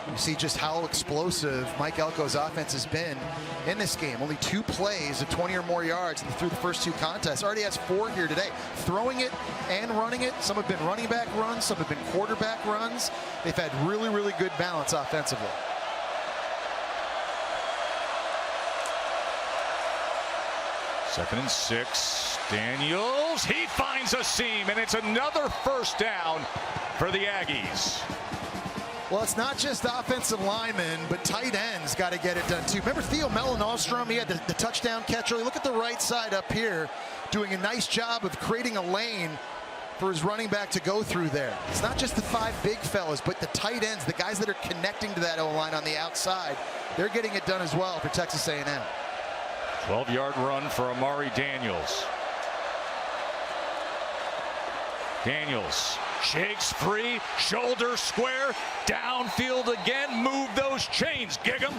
Speaker 2: You see just how explosive Mike Elko's offense has been in this game. Only 2 plays of 20 or more yards through the first 2 contests. Already has 4 here today. Throwing it and running it. Some have been running back runs. Some have been quarterback runs. They've had really, really good balance offensively.
Speaker 1: Second and 6. Daniels, he finds a seam, and it's another first down for the Aggies.
Speaker 2: Well, it's not just offensive linemen, but tight ends got to get it done too. Remember Theo Melanostrom? He had the touchdown catch early. Look at the right side up here, doing a nice job of creating a lane for his running back to go through there. It's not just the 5 big fellas, but the tight ends, the guys that are connecting to that O-line on the outside. They're getting it done as well for Texas A&M.
Speaker 1: 12-yard run for Amari Daniels. Daniels shakes free, shoulder square, downfield again, move those chains, Gig'em.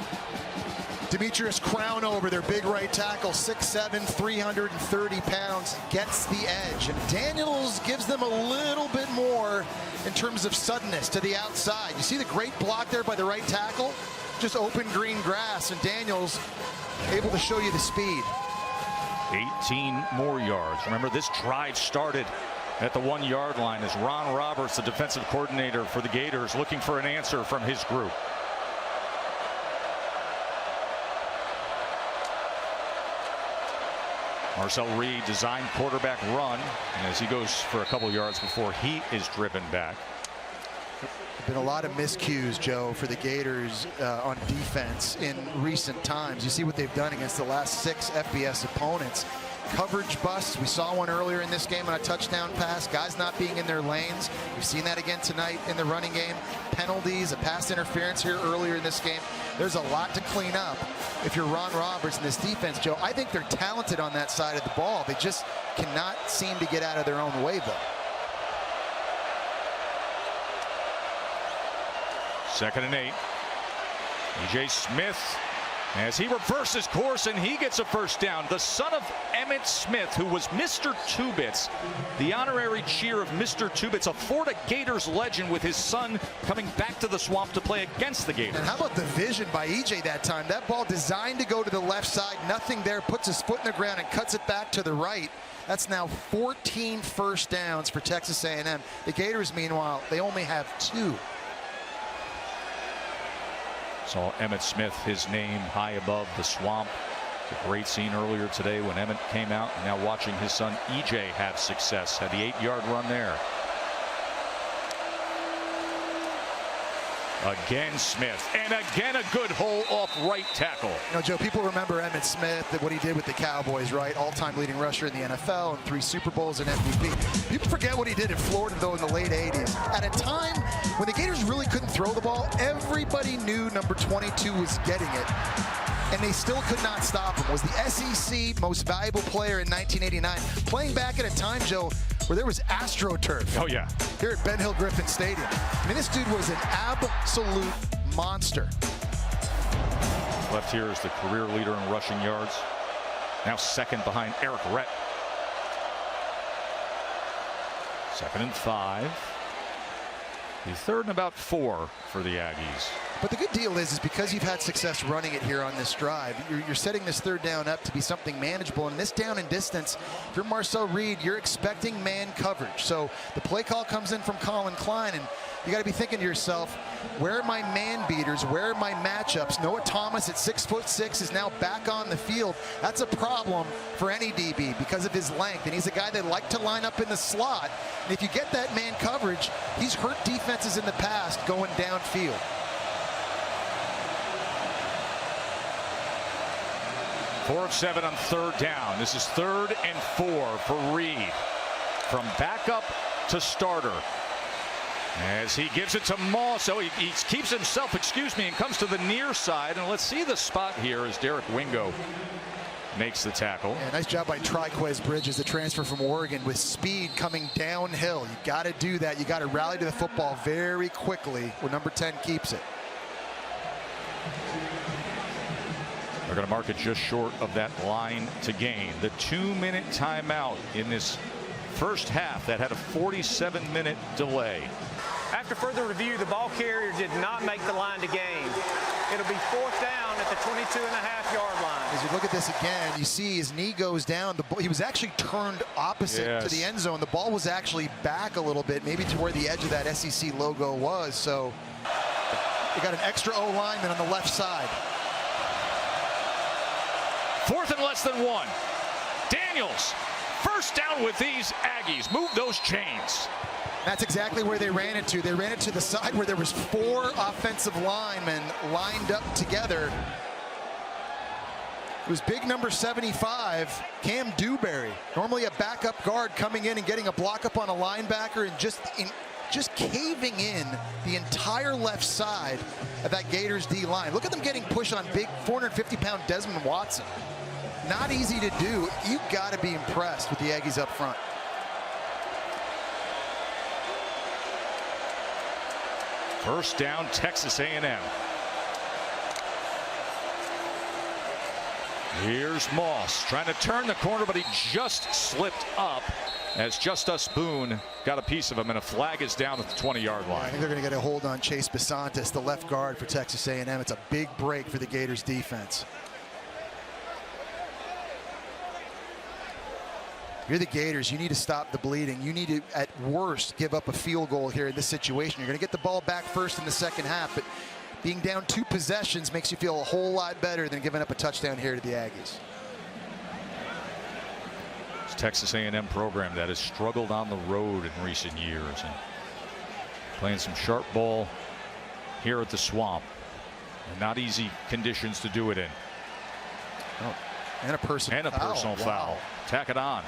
Speaker 2: Demetrius Crownover, their big right tackle, 6'7", 330 pounds, gets the edge. And Daniels gives them a little bit more in terms of suddenness to the outside. You see the great block there by the right tackle? Just open green grass, and Daniels able to show you the speed.
Speaker 1: 18 more yards. Remember, this drive started at the 1-yard line as Ron Roberts, the defensive coordinator for the Gators, looking for an answer from his group. Marcel Reed designed quarterback run as he goes for a couple yards before he is driven back.
Speaker 2: Been a lot of miscues, Joe, for the Gators on defense in recent times. You see what they've done against the last 6 FBS opponents. Coverage busts. We saw one earlier in this game on a touchdown pass. Guys not being in their lanes. We've seen that again tonight in the running game. Penalties, a pass interference here earlier in this game. There's a lot to clean up if you're Ron Roberts in this defense, Joe. I think they're talented on that side of the ball. They just cannot seem to get out of their own way, though.
Speaker 1: Second and 8. E.J. Smith, as he reverses course and he gets a first down. The son of Emmett Smith, who was Mr. Two Bits, the honorary cheer of Mr. Two Bits, a Florida Gators legend, with his son coming back to the Swamp to play against the Gators.
Speaker 2: And how about the vision by E.J. that time? That ball designed to go to the left side, nothing there, puts his foot in the ground and cuts it back to the right. That's now 14 first downs for Texas A&M. The Gators, meanwhile, they only have 2.
Speaker 1: Saw Emmett Smith, his name high above the Swamp. It's a great scene earlier today when Emmett came out, and now watching his son EJ have success. Had the 8-yard run there. Again Smith, and again a good hole off right tackle.
Speaker 2: You know, Joe, people remember Emmitt Smith, what he did with the Cowboys, right? All-time leading rusher in the NFL and 3 Super Bowls and MVP. People forget what he did in Florida, though, in the late 80s. At a time when the Gators really couldn't throw the ball, everybody knew number 22 was getting it, and they still could not stop him. Was the SEC most valuable player in 1989, playing back at a time, Joe, where there was AstroTurf.
Speaker 1: Oh, yeah.
Speaker 2: Here at Ben Hill Griffin Stadium. I mean, this dude was an absolute monster.
Speaker 1: Left here is the career leader in rushing yards. Now second behind Eric Rett. 2nd and 5. The 3rd and about 4 for the Aggies.
Speaker 2: But the good deal is because you've had success running it here on this drive, you're setting this 3rd down up to be something manageable. And this down and distance, if you're Marcel Reed, you're expecting man coverage. So the play call comes in from Colin Klein, and you got to be thinking to yourself, where are my man beaters? Where are my matchups? Noah Thomas at 6'6" is now back on the field. That's a problem for any DB because of his length, and he's a guy that likes to line up in the slot. And if you get that man coverage, he's hurt defenses in the past going downfield.
Speaker 1: Four of 7 on 3rd down. This is 3rd and 4 for Reed. From backup to starter. As he gives it to Moss. Oh, he keeps himself, and comes to the near side. And let's see the spot here as Derek Wingo makes the tackle.
Speaker 2: Yeah, nice job by Triquez Bridges, the transfer from Oregon, with speed coming downhill. You got to do that. You got to rally to the football very quickly when number 10 keeps it.
Speaker 1: They're going to mark it just short of that line to gain. The 2-minute timeout in this first half that had a 47-minute delay.
Speaker 3: After further review, the ball carrier did not make the line to gain. It'll be 4th down at the 22.5-yard line.
Speaker 2: As you look at this again, you see his knee goes down. He was actually turned opposite to the end zone. The ball was actually back a little bit, maybe to where the edge of that SEC logo was. So they got an extra O lineman on the left side.
Speaker 1: 4th and less than 1. Daniels, first down with these Aggies. Move those chains.
Speaker 2: That's exactly where they ran it to. They ran it to the side where there was 4 offensive linemen lined up together. It was big number 75, Cam Dewberry. Normally a backup guard coming in and getting a block up on a linebacker and just caving in the entire left side of that Gators D line. Look at them getting pushed on big 450-pound Desmond Watson. Not easy to do. You've got to be impressed with the Aggies up front.
Speaker 1: First down, Texas A&M. Here's Moss trying to turn the corner, but he just slipped up as Justus Boone got a piece of him, and a flag is down at the 20-yard line.
Speaker 2: I think they're going to get a hold on Chase Basantis, the left guard for Texas A&M. It's a big break for the Gators defense. You're the Gators. You need to stop the bleeding. You need to, at worst, give up a field goal here in this situation. You're going to get the ball back first in the second half, but being down 2 possessions makes you feel a whole lot better than giving up a touchdown here to the Aggies.
Speaker 1: It's Texas A&M program that has struggled on the road in recent years and playing some sharp ball here at the Swamp. And not easy conditions to do it in.
Speaker 2: Oh, and a personal foul.
Speaker 1: Foul. Tack it on.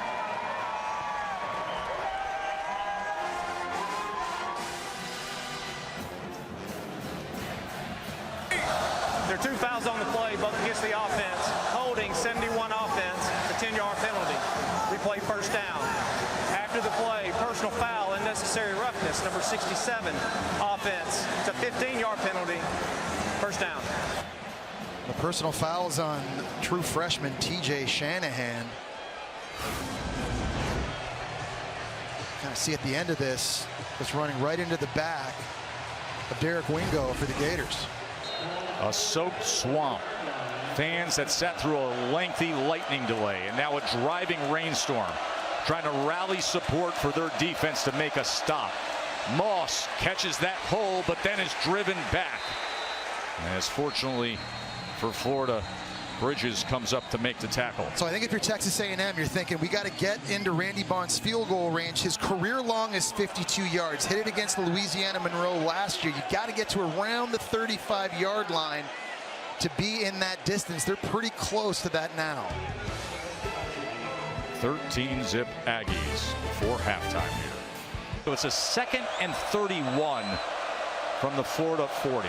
Speaker 3: There are 2 fouls on the play, both against the offense. Holding, 71 offense, a 10-yard penalty. Replay first down. After the play, personal foul, unnecessary roughness, number 67, offense. It's a 15-yard penalty. First down.
Speaker 2: The personal fouls on true freshman TJ Shanahan. Kind of see at the end of this, it's running right into the back of Derek Wingo for the Gators.
Speaker 1: A soaked Swamp. Fans that sat through a lengthy lightning delay and now a driving rainstorm, trying to rally support for their defense to make a stop. Moss catches that hole, but then is driven back. As fortunately for Florida Bridges comes up to make the tackle.
Speaker 2: So I think if you're Texas A&M, you're thinking we got to get into Randy Bond's field goal range. His career long is 52 yards. Hit it against Louisiana Monroe last year. You got to get to around the 35-yard line to be in that distance. They're pretty close to that now.
Speaker 1: 13-zip Aggies before halftime here. So it's a 2nd and 31 from the Florida 40.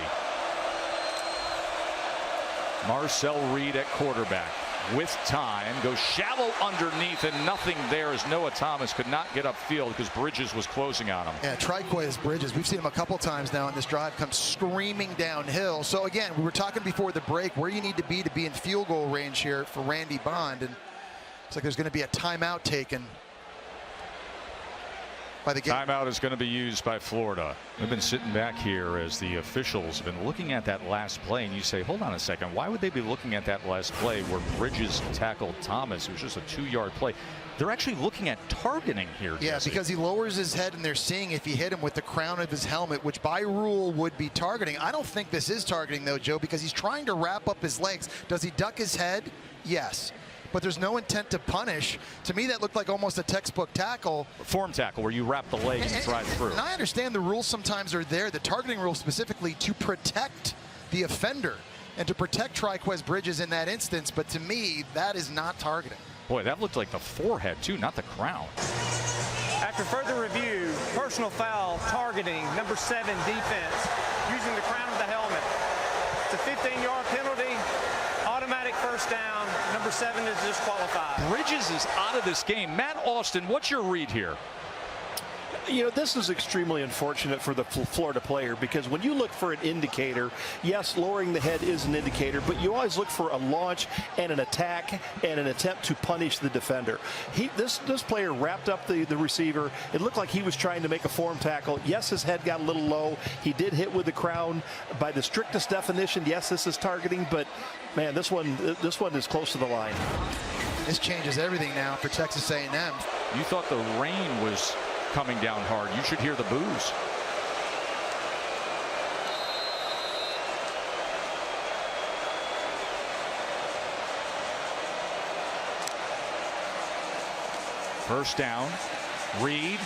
Speaker 1: Marcel Reed at quarterback with time, goes shallow underneath, and nothing there as Noah Thomas could not get upfield because Bridges was closing on him.
Speaker 2: Yeah, Triquez Bridges, we've seen him a couple times now on this drive, come screaming downhill. So again, we were talking before the break where you need to be in field goal range here for Randy Bond, and looks like there's going to be a timeout taken by the game.
Speaker 1: Timeout is going to be used by Florida. We've been sitting back here as the officials have been looking at that last play, and you say, hold on a second, why would they be looking at that last play where Bridges tackled Thomas? It was just a 2-yard play. They're actually looking at targeting here,
Speaker 2: yeah,
Speaker 1: Jesse.
Speaker 2: because he lowers his head and they're seeing if he hit him with the crown of his helmet, which by rule would be targeting. I don't think this is targeting though, Joe, because he's trying to wrap up his legs. Does he duck his head? Yes. But there's no intent to punish. To me, that looked like almost a textbook tackle.
Speaker 1: Form tackle where you wrap the leg and drive through.
Speaker 2: And I understand the rules sometimes are there, the targeting rule specifically to protect the offender and to protect Triquez Bridges in that instance. But to me, that is not targeting.
Speaker 1: Boy, that looked like the forehead too, not the crown.
Speaker 3: After further review, personal foul targeting number 7 defense using the crown of the helmet. It's a 15-yard penalty. Automatic first down. Number 7 is disqualified.
Speaker 1: Bridges is out of this game. Matt Austin, what's your read here?
Speaker 5: You know, this is extremely unfortunate for the Florida player because when you look for an indicator, yes, lowering the head is an indicator, but you always look for a launch and an attack and an attempt to punish the defender. This player wrapped up the receiver. It looked like he was trying to make a form tackle. Yes, his head got a little low. He did hit with the crown. By the strictest definition, yes, this is targeting, but man, this one is close to the line.
Speaker 2: This changes everything now for Texas A&M.
Speaker 1: You thought the rain was coming down hard. You should hear the boos. First down, Reed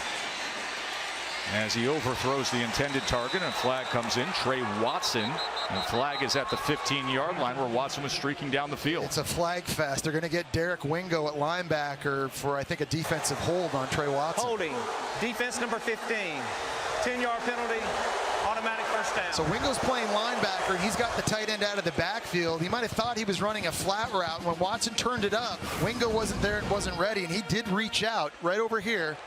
Speaker 1: as he overthrows the intended target, and a flag comes in. Trey Watson, and flag is at the 15-yard line where Watson was streaking down the field.
Speaker 2: It's a flag fest. They're going to get Derek Wingo at linebacker for, I think, a defensive hold on Trey Watson.
Speaker 3: Holding. Defense number 15. 10-yard penalty. Automatic first down.
Speaker 2: So Wingo's playing linebacker, and he's got the tight end out of the backfield. He might have thought he was running a flat route. When Watson turned it up, Wingo wasn't there and wasn't ready, and he did reach out right over here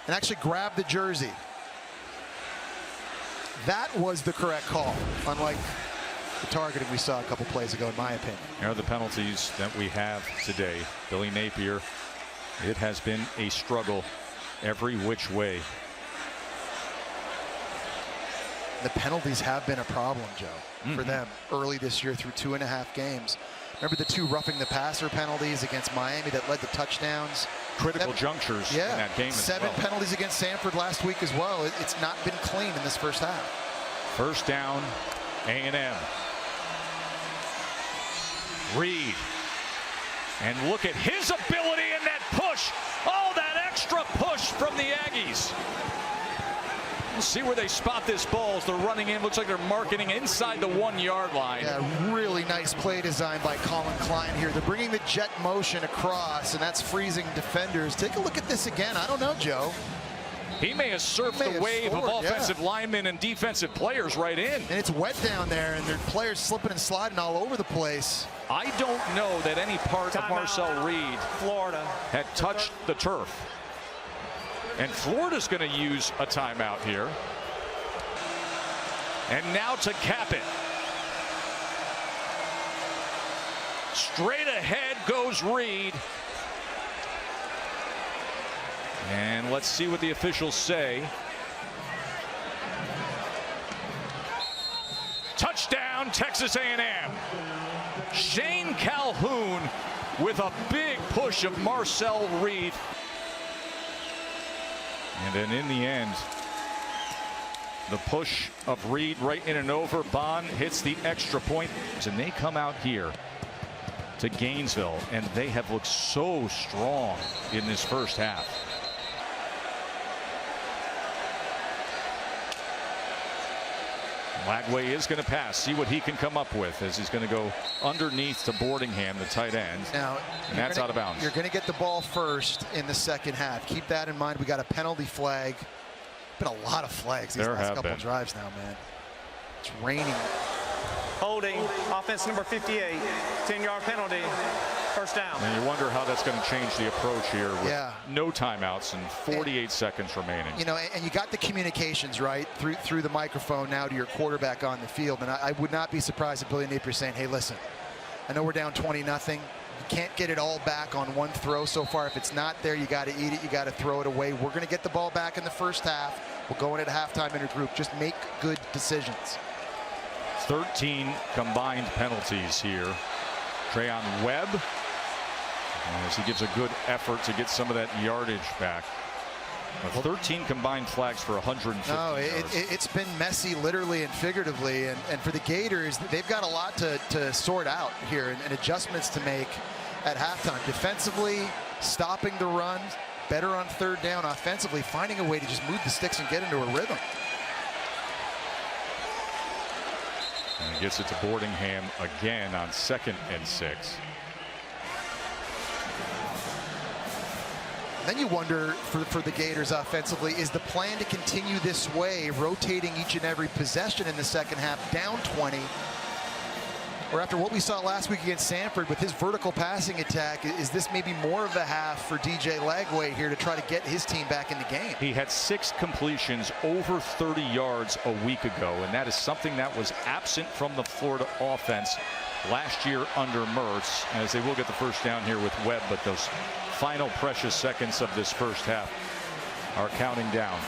Speaker 2: and actually grab the jersey. That was the correct call, unlike the targeting we saw a couple plays ago, in my opinion.
Speaker 1: Here are the penalties that we have today. Billy Napier, it has been a struggle every which way.
Speaker 2: The penalties have been a problem, Joe, for them early this year through 2.5 games. Remember the 2 roughing the passer penalties against Miami that led to touchdowns?
Speaker 1: Critical junctures in that game as
Speaker 2: 7
Speaker 1: well.
Speaker 2: penalties against Samford last week as well. It's not been clean in this first half.
Speaker 1: First down, A&M. Reed. And look at his ability in that push. Oh, that extra push from the Aggies. We'll see where they spot this ball as they're running in. Looks like they're marking inside the 1-yard line.
Speaker 2: Yeah, really nice play design by Colin Klein here. They're bringing the jet motion across, and that's freezing defenders. Take a look at this again. I don't know, Joe.
Speaker 1: He may have surfed the wave of offensive linemen and defensive players right in.
Speaker 2: And it's wet down there, and there are players slipping and sliding all over the place.
Speaker 1: I don't know that any part of Marcel Reed
Speaker 3: Florida
Speaker 1: had touched the turf. And Florida's going to use a timeout here. And now to cap it. Straight ahead goes Reed. And let's see what the officials say. Touchdown, Texas A&M. Shane Calhoun with a big push of Marcel Reed. And then in the end, The push of Reed right in and over. Bond hits the extra point, and they come out here to Gainesville, and they have looked so strong in this first half. Lagway is going to pass, see what he can come up with, as he's going to go underneath to Boardingham, the tight end.
Speaker 2: Now,
Speaker 1: and that's out of bounds.
Speaker 2: You're going to get the ball first in the second half. Keep that in mind. We got a penalty flag. Been a lot of flags these last couple drives now, man. It's raining.
Speaker 3: Holding, offense number 58, 10-yard penalty, first down.
Speaker 1: And you wonder how that's going to change the approach here with no timeouts and 48 seconds remaining.
Speaker 2: You know, and you got the communications right through the microphone now to your quarterback on the field. And I would not be surprised if Billy Napier saying, hey, listen, I know we're down 20-0. You can't get it all back on one throw so far. If it's not there, you got to eat it. You got to throw it away. We're going to get the ball back in the first half. We'll go in at halftime in a group. Just make good decisions.
Speaker 1: 13 combined penalties here. Trayon Webb, as he gives a good effort to get some of that yardage back. 13 combined flags for 150 yards.
Speaker 2: It's been messy, literally and figuratively. And for the Gators, they've got a lot to sort out here and adjustments to make at halftime. Defensively, stopping the run, better on third down. Offensively, finding a way to just move the sticks and get into a rhythm.
Speaker 1: And he gets it to Boardingham again on 2nd and 6.
Speaker 2: Then you wonder for the Gators offensively, is the plan to continue this way, rotating each and every possession in the second half, down 20? Or after what we saw last week against Sanford with his vertical passing attack, is this maybe more of a half for DJ Lagway here to try to get his team back in the game?
Speaker 1: He had 6 completions over 30 yards a week ago, and that is something that was absent from the Florida offense last year under Mertz, as they will get the first down here with Webb, but those final precious seconds of this first half are counting down.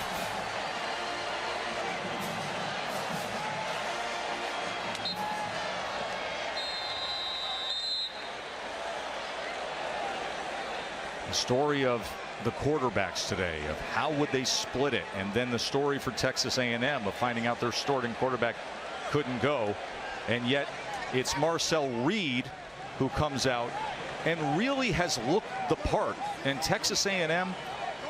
Speaker 1: The story of the quarterbacks today, of how would they split it, and then the story for Texas A&M of finding out their starting quarterback couldn't go, and yet it's Marcel Reed who comes out and really has looked the part. And Texas A&M,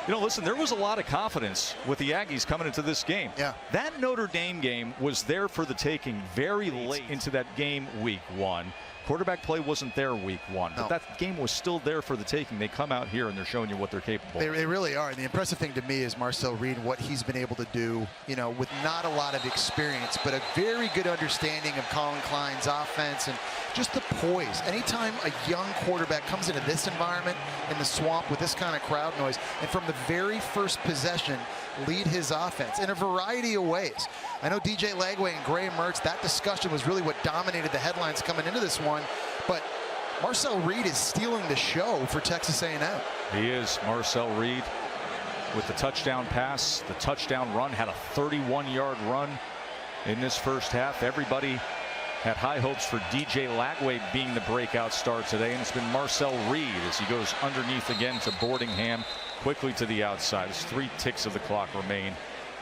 Speaker 1: you know, listen, there was a lot of confidence with the Aggies coming into this game.
Speaker 2: Yeah.
Speaker 1: That Notre Dame game was there for the taking very late into that game week 1. Quarterback play wasn't there week 1, but that game was still there for the taking. They come out here and they're showing you what they're capable of.
Speaker 2: They really are. And the impressive thing to me is Marcel Reed, what he's been able to do, you know, with not a lot of experience, but a very good understanding of Colin Klein's offense and just the poise. Anytime a young quarterback comes into this environment in the swamp with this kind of crowd noise, and from the very first possession, lead his offense in a variety of ways. I know DJ Lagway and Graham Mertz, that discussion was really what dominated the headlines coming into this one, but Marcel Reed is stealing the show for Texas A&M.
Speaker 1: He is. Marcel Reed with the touchdown pass, the touchdown run, had a 31-yard run in this first half. Everybody had high hopes for DJ Lagway being the breakout star today, and it's been Marcel Reed as he goes underneath again to Boardingham, quickly to the outside. As 3 ticks of the clock remain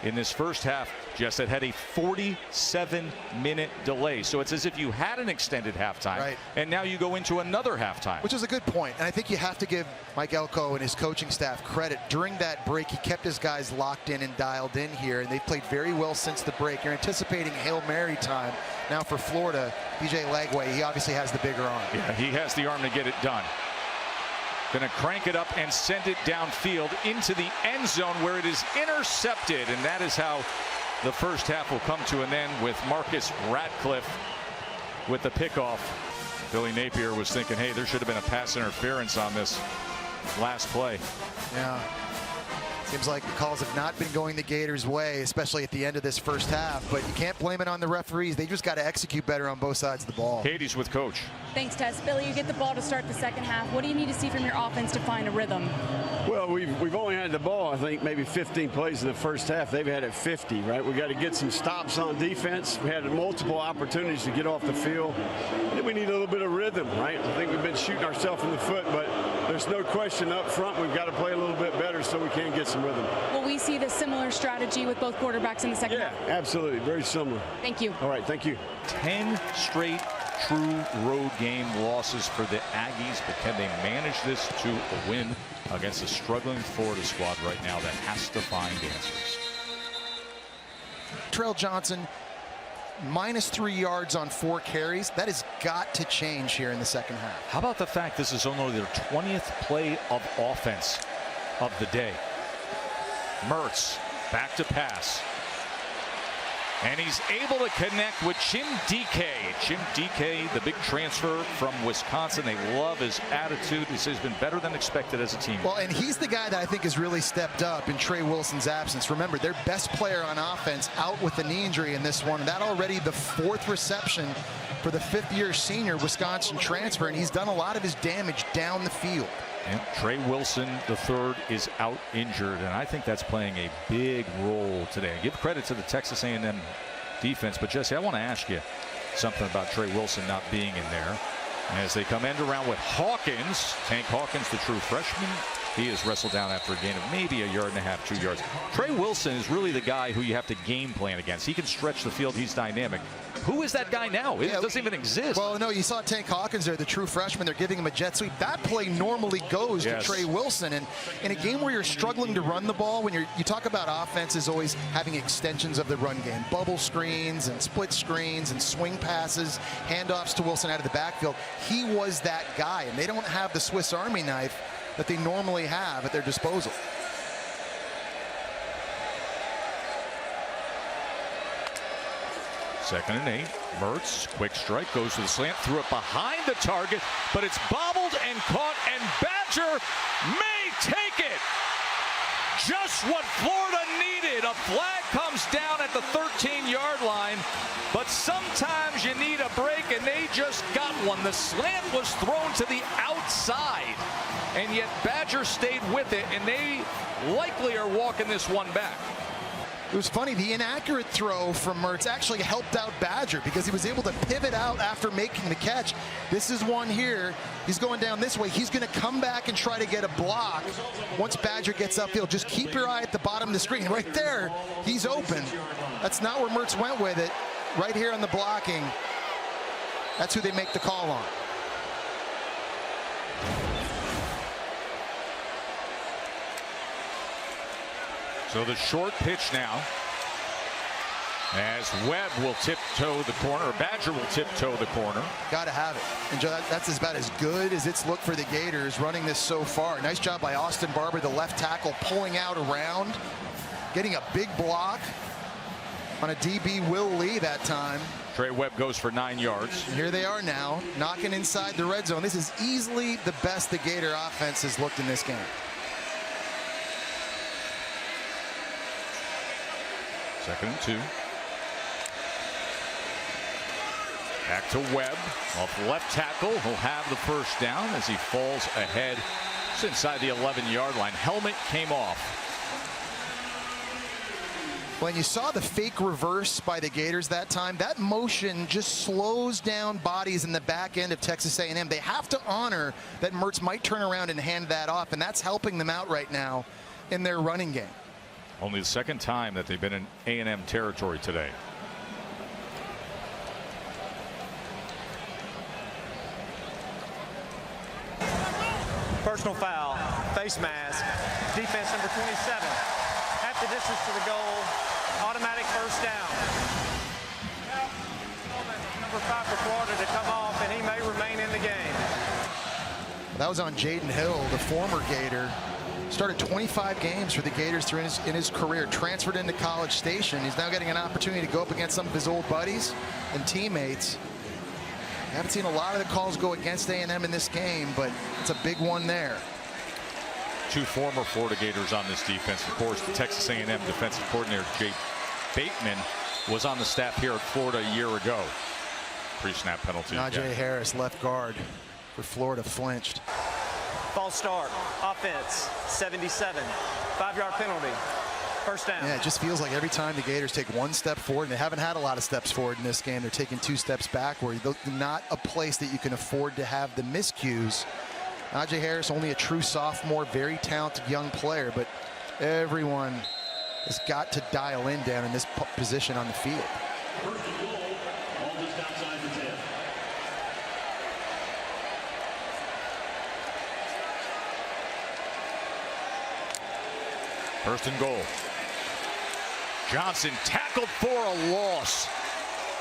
Speaker 1: in this first half. Jess, it had a 47-minute delay, so it's as if you had an extended halftime, and now you go into another halftime.
Speaker 2: Which is a good point, and I think you have to give Mike Elko and his coaching staff credit. During that break, he kept his guys locked in and dialed in here, and they've played very well since the break. You're anticipating Hail Mary time now for Florida. DJ Lagway, he obviously has the bigger arm.
Speaker 1: Yeah, he has the arm to get it done. Going to crank it up and send it downfield into the end zone, where it is intercepted, and that is how the first half will come to an end, with Marcus Ratcliffe with the pickoff. Billy Napier was thinking, hey, there should have been a pass interference on this last play.
Speaker 2: Yeah. Seems like the calls have not been going the Gators' way, especially at the end of this first half. But you can't blame it on the referees. They just got to execute better on both sides of the ball.
Speaker 1: Katie's with Coach.
Speaker 4: Thanks, Tess. Billy, you get the ball to start the second half. What do you need to see from your offense to find a rhythm?
Speaker 6: Well, we've only had the ball, I think, maybe 15 plays in the first half. They've had it 50, right? We got to get some stops on defense. We had multiple opportunities to get off the field. And we need a little bit of rhythm, right? I think we've been shooting ourselves in the foot, but there's no question up front we've got to play a little bit better so we can get some rhythm.
Speaker 4: Will we see the similar strategy with both quarterbacks in the second half?
Speaker 6: Yeah, absolutely. Very similar.
Speaker 4: Thank you.
Speaker 6: All right, thank you.
Speaker 1: 10 straight true road game losses for the Aggies, but can they manage this to a win against a struggling Florida squad right now that has to find answers?
Speaker 2: Trell Johnson, -3 yards on 4 carries. That has got to change here in the second half.
Speaker 1: How about the fact this is only their 20th play of offense of the day? Mertz back to pass. And he's able to connect with Jim DK. Jim DK, the big transfer from Wisconsin. They love his attitude. He says he's been better than expected as a team.
Speaker 2: Well, and he's the guy that I think has really stepped up in Trey Wilson's absence. Remember, their best player on offense out with a knee injury in this one. That already the 4th reception for the 5th-year senior Wisconsin transfer, and he's done a lot of his damage down the field.
Speaker 1: And Trey Wilson III is out injured, and I think that's playing a big role today. I give credit to the Texas A&M defense, but Jesse, I want to ask you something about Trey Wilson not being in there. As they come end around with Hawkins, Tank Hawkins, the true freshman, he is wrestled down after a gain of maybe 1.5 yards, 2 yards. Trey Wilson is really the guy who you have to game plan against. He can stretch the field. He's dynamic. Who is that guy now? It doesn't even exist.
Speaker 2: Well, no, you saw Tank Hawkins there, the true freshman. They're giving him a jet sweep. That play normally goes to Trey Wilson. And in a game where you're struggling to run the ball, when you talk about offenses always having extensions of the run game, bubble screens and split screens and swing passes, handoffs to Wilson out of the backfield. He was that guy, and they don't have the Swiss Army knife that they normally have at their disposal.
Speaker 1: Second and 8. Mertz, quick strike, goes to the slant, threw it behind the target, but it's bobbled and caught, and Badger may take it. Just what Florida needed. A flag comes down at the 13-yard line, but sometimes you need a break, and they just got one. The slant was thrown to the outside, and yet Badger stayed with it, and they likely are walking this one back.
Speaker 2: It was funny, the inaccurate throw from Mertz actually helped out Badger because he was able to pivot out after making the catch. This is one here. He's going down this way. He's going to come back and try to get a block. Once Badger gets upfield, just keep your eye at the bottom of the screen. Right there, he's open. That's not where Mertz went with it. Right here on the blocking, that's who they make the call on.
Speaker 1: So the short pitch now, as Webb will tiptoe the corner, or Badger will tiptoe the corner.
Speaker 2: Got to have it. And Joe, that's about as good as it's looked for the Gators running this so far. Nice job by Austin Barber, the left tackle, pulling out around, getting a big block on a DB Will Lee that time.
Speaker 1: Trey Webb goes for 9 yards.
Speaker 2: And here they are now, knocking inside the red zone. This is easily the best the Gator offense has looked in this game.
Speaker 1: Second and 2. Back to Webb off left tackle. He'll have the first down as he falls ahead. It's inside the 11-yard line. Helmet came off.
Speaker 2: When you saw the fake reverse by the Gators that time, that motion just slows down bodies in the back end of Texas A&M. They have to honor that Mertz might turn around and hand that off, and that's helping them out right now in their running game.
Speaker 1: Only the second time that they've been in A&M territory today.
Speaker 3: Personal foul, face mask, defense number 27. Half the distance to the goal, automatic first down. Number 5 for Florida to come off, and he may remain in the game.
Speaker 2: That was on Jaden Hill, the former Gator. Started 25 games for the Gators in his career, transferred into College Station. He's now getting an opportunity to go up against some of his old buddies and teammates. I haven't seen a lot of the calls go against A&M in this game, but it's a big one there.
Speaker 1: 2 former Florida Gators on this defense. Of course, the Texas A&M defensive coordinator, Jay Bateman, was on the staff here at Florida a year ago. Pre-snap penalty.
Speaker 2: Najee Harris, left guard for Florida, flinched.
Speaker 3: False start. Offense, 77. 5-yard penalty. First down.
Speaker 2: Yeah, it just feels like every time the Gators take one step forward, and they haven't had a lot of steps forward in this game, they're taking 2 steps backward. Not a place that you can afford to have the miscues. Najee Harris, only a true sophomore, very talented young player, but everyone has got to dial in down in this position on the field.
Speaker 1: First and goal. Johnson tackled for a loss.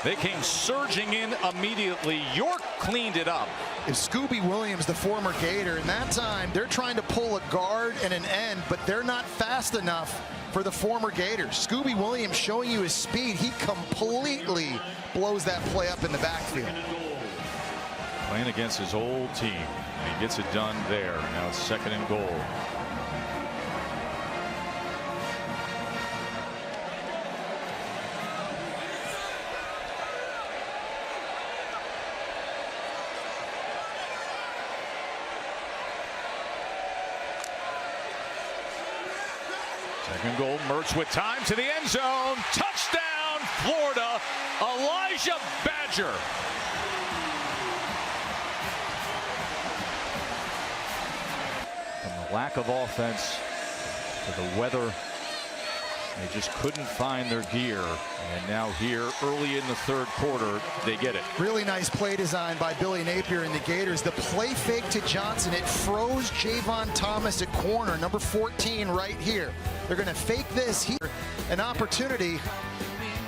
Speaker 1: They came surging in immediately. York cleaned it up.
Speaker 2: If Scooby Williams, the former Gator, in that time, they're trying to pull a guard and an end, but they're not fast enough for the former Gators. Scooby Williams showing you his speed. He completely blows that play up in the backfield.
Speaker 1: Playing against his old team, and he gets it done there. Now it's second and goal. Second goal, Mertz with time to the end zone. Touchdown, Florida, Elijah Badger. From the lack of offense to the weather, they just couldn't find their gear. And now here, early in the third quarter, they get it.
Speaker 2: Really nice play design by Billy Napier and the Gators. The play fake to Johnson, it froze Javon Thomas at corner, number 14 right here. They're going to fake this here. An opportunity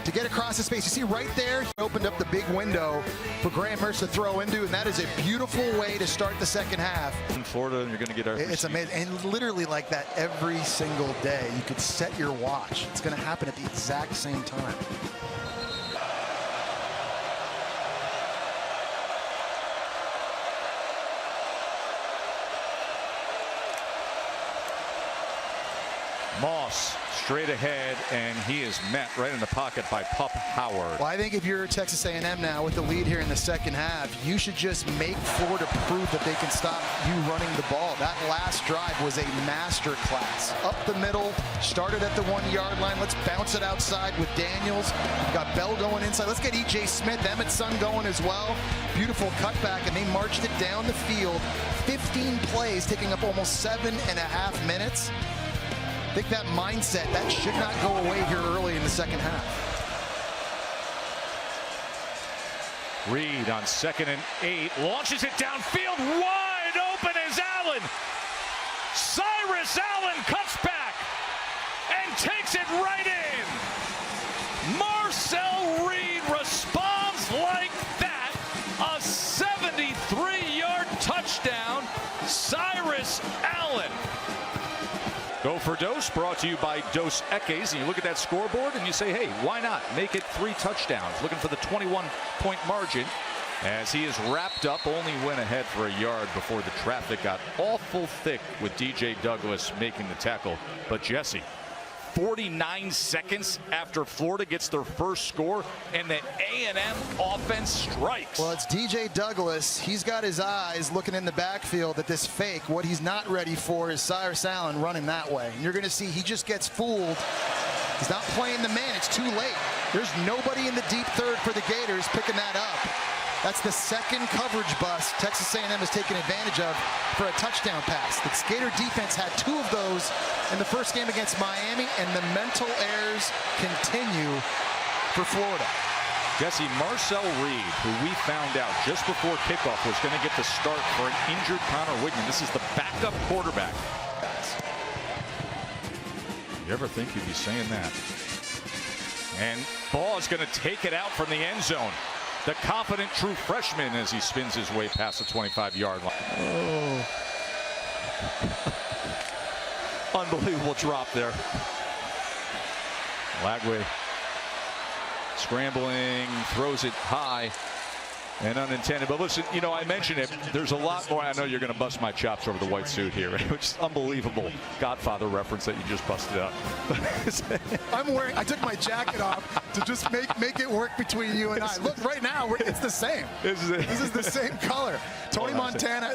Speaker 2: to get across the space. You see right there, he opened up the big window for Graham Mertz to throw into, and that is a beautiful way to start the second half.
Speaker 1: In Florida, you're going to get our
Speaker 2: It's amazing, and literally like that every single day. You could set your watch. It's going to happen at the exact same time.
Speaker 1: Moss straight ahead, and he is met right in the pocket by Pup Howard.
Speaker 2: Well, I think if you're Texas A&M now with the lead here in the second half, you should just make Florida prove that they can stop you running the ball. That last drive was a master class. Up the middle, started at the 1-yard line. Let's bounce it outside with Daniels. We've got Bell going inside. Let's get E.J. Smith, Emmett's son, going as well. Beautiful cutback, and they marched it down the field. 15 plays, taking up almost 7.5 minutes. I think that mindset, that should not go away here early in the second half.
Speaker 1: Reed on 2nd and 8, launches it downfield, wide open is Allen. Cyrus Allen cuts back and takes it right in. Marcel Reed responds like that. A 73-yard touchdown, Cyrus Allen. Go for Dose, brought to you by Dos Equis. And you look at that scoreboard and you say, hey, why not make it 3 touchdowns? Looking for the 21-point margin as he is wrapped up, only went ahead for a yard before the traffic got awful thick with DJ Douglas making the tackle. But Jesse, 49 seconds after Florida gets their first score and the A&M offense strikes.
Speaker 2: Well, it's DJ Douglas. He's got his eyes looking in the backfield at this fake. What he's not ready for is Cyrus Allen running that way. And you're going to see he just gets fooled. He's not playing the man. It's too late. There's nobody in the deep third for the Gators picking that up. That's the second coverage bust Texas A&M has taken advantage of for a touchdown pass. The Gator defense had 2 of those in the first game against Miami, and the mental errors continue for Florida.
Speaker 1: Jesse, Marcel Reed, who we found out just before kickoff was going to get the start for an injured Connor Wigman. This is the backup quarterback. You ever think you'd be saying that? And ball is going to take it out from the end zone. The confident true freshman as he spins his way past the 25-yard line.
Speaker 2: Oh.
Speaker 1: Unbelievable drop there. Lagway scrambling, throws it high. and unintended. But listen, you know, I mentioned it. There's a lot more. I know you're going to bust my chops over the white suit here, which is unbelievable Godfather reference that you just busted up.
Speaker 2: I took my jacket off to just make it work between you and I. Look, right now, it's the same. This is the same color. Tony Montana,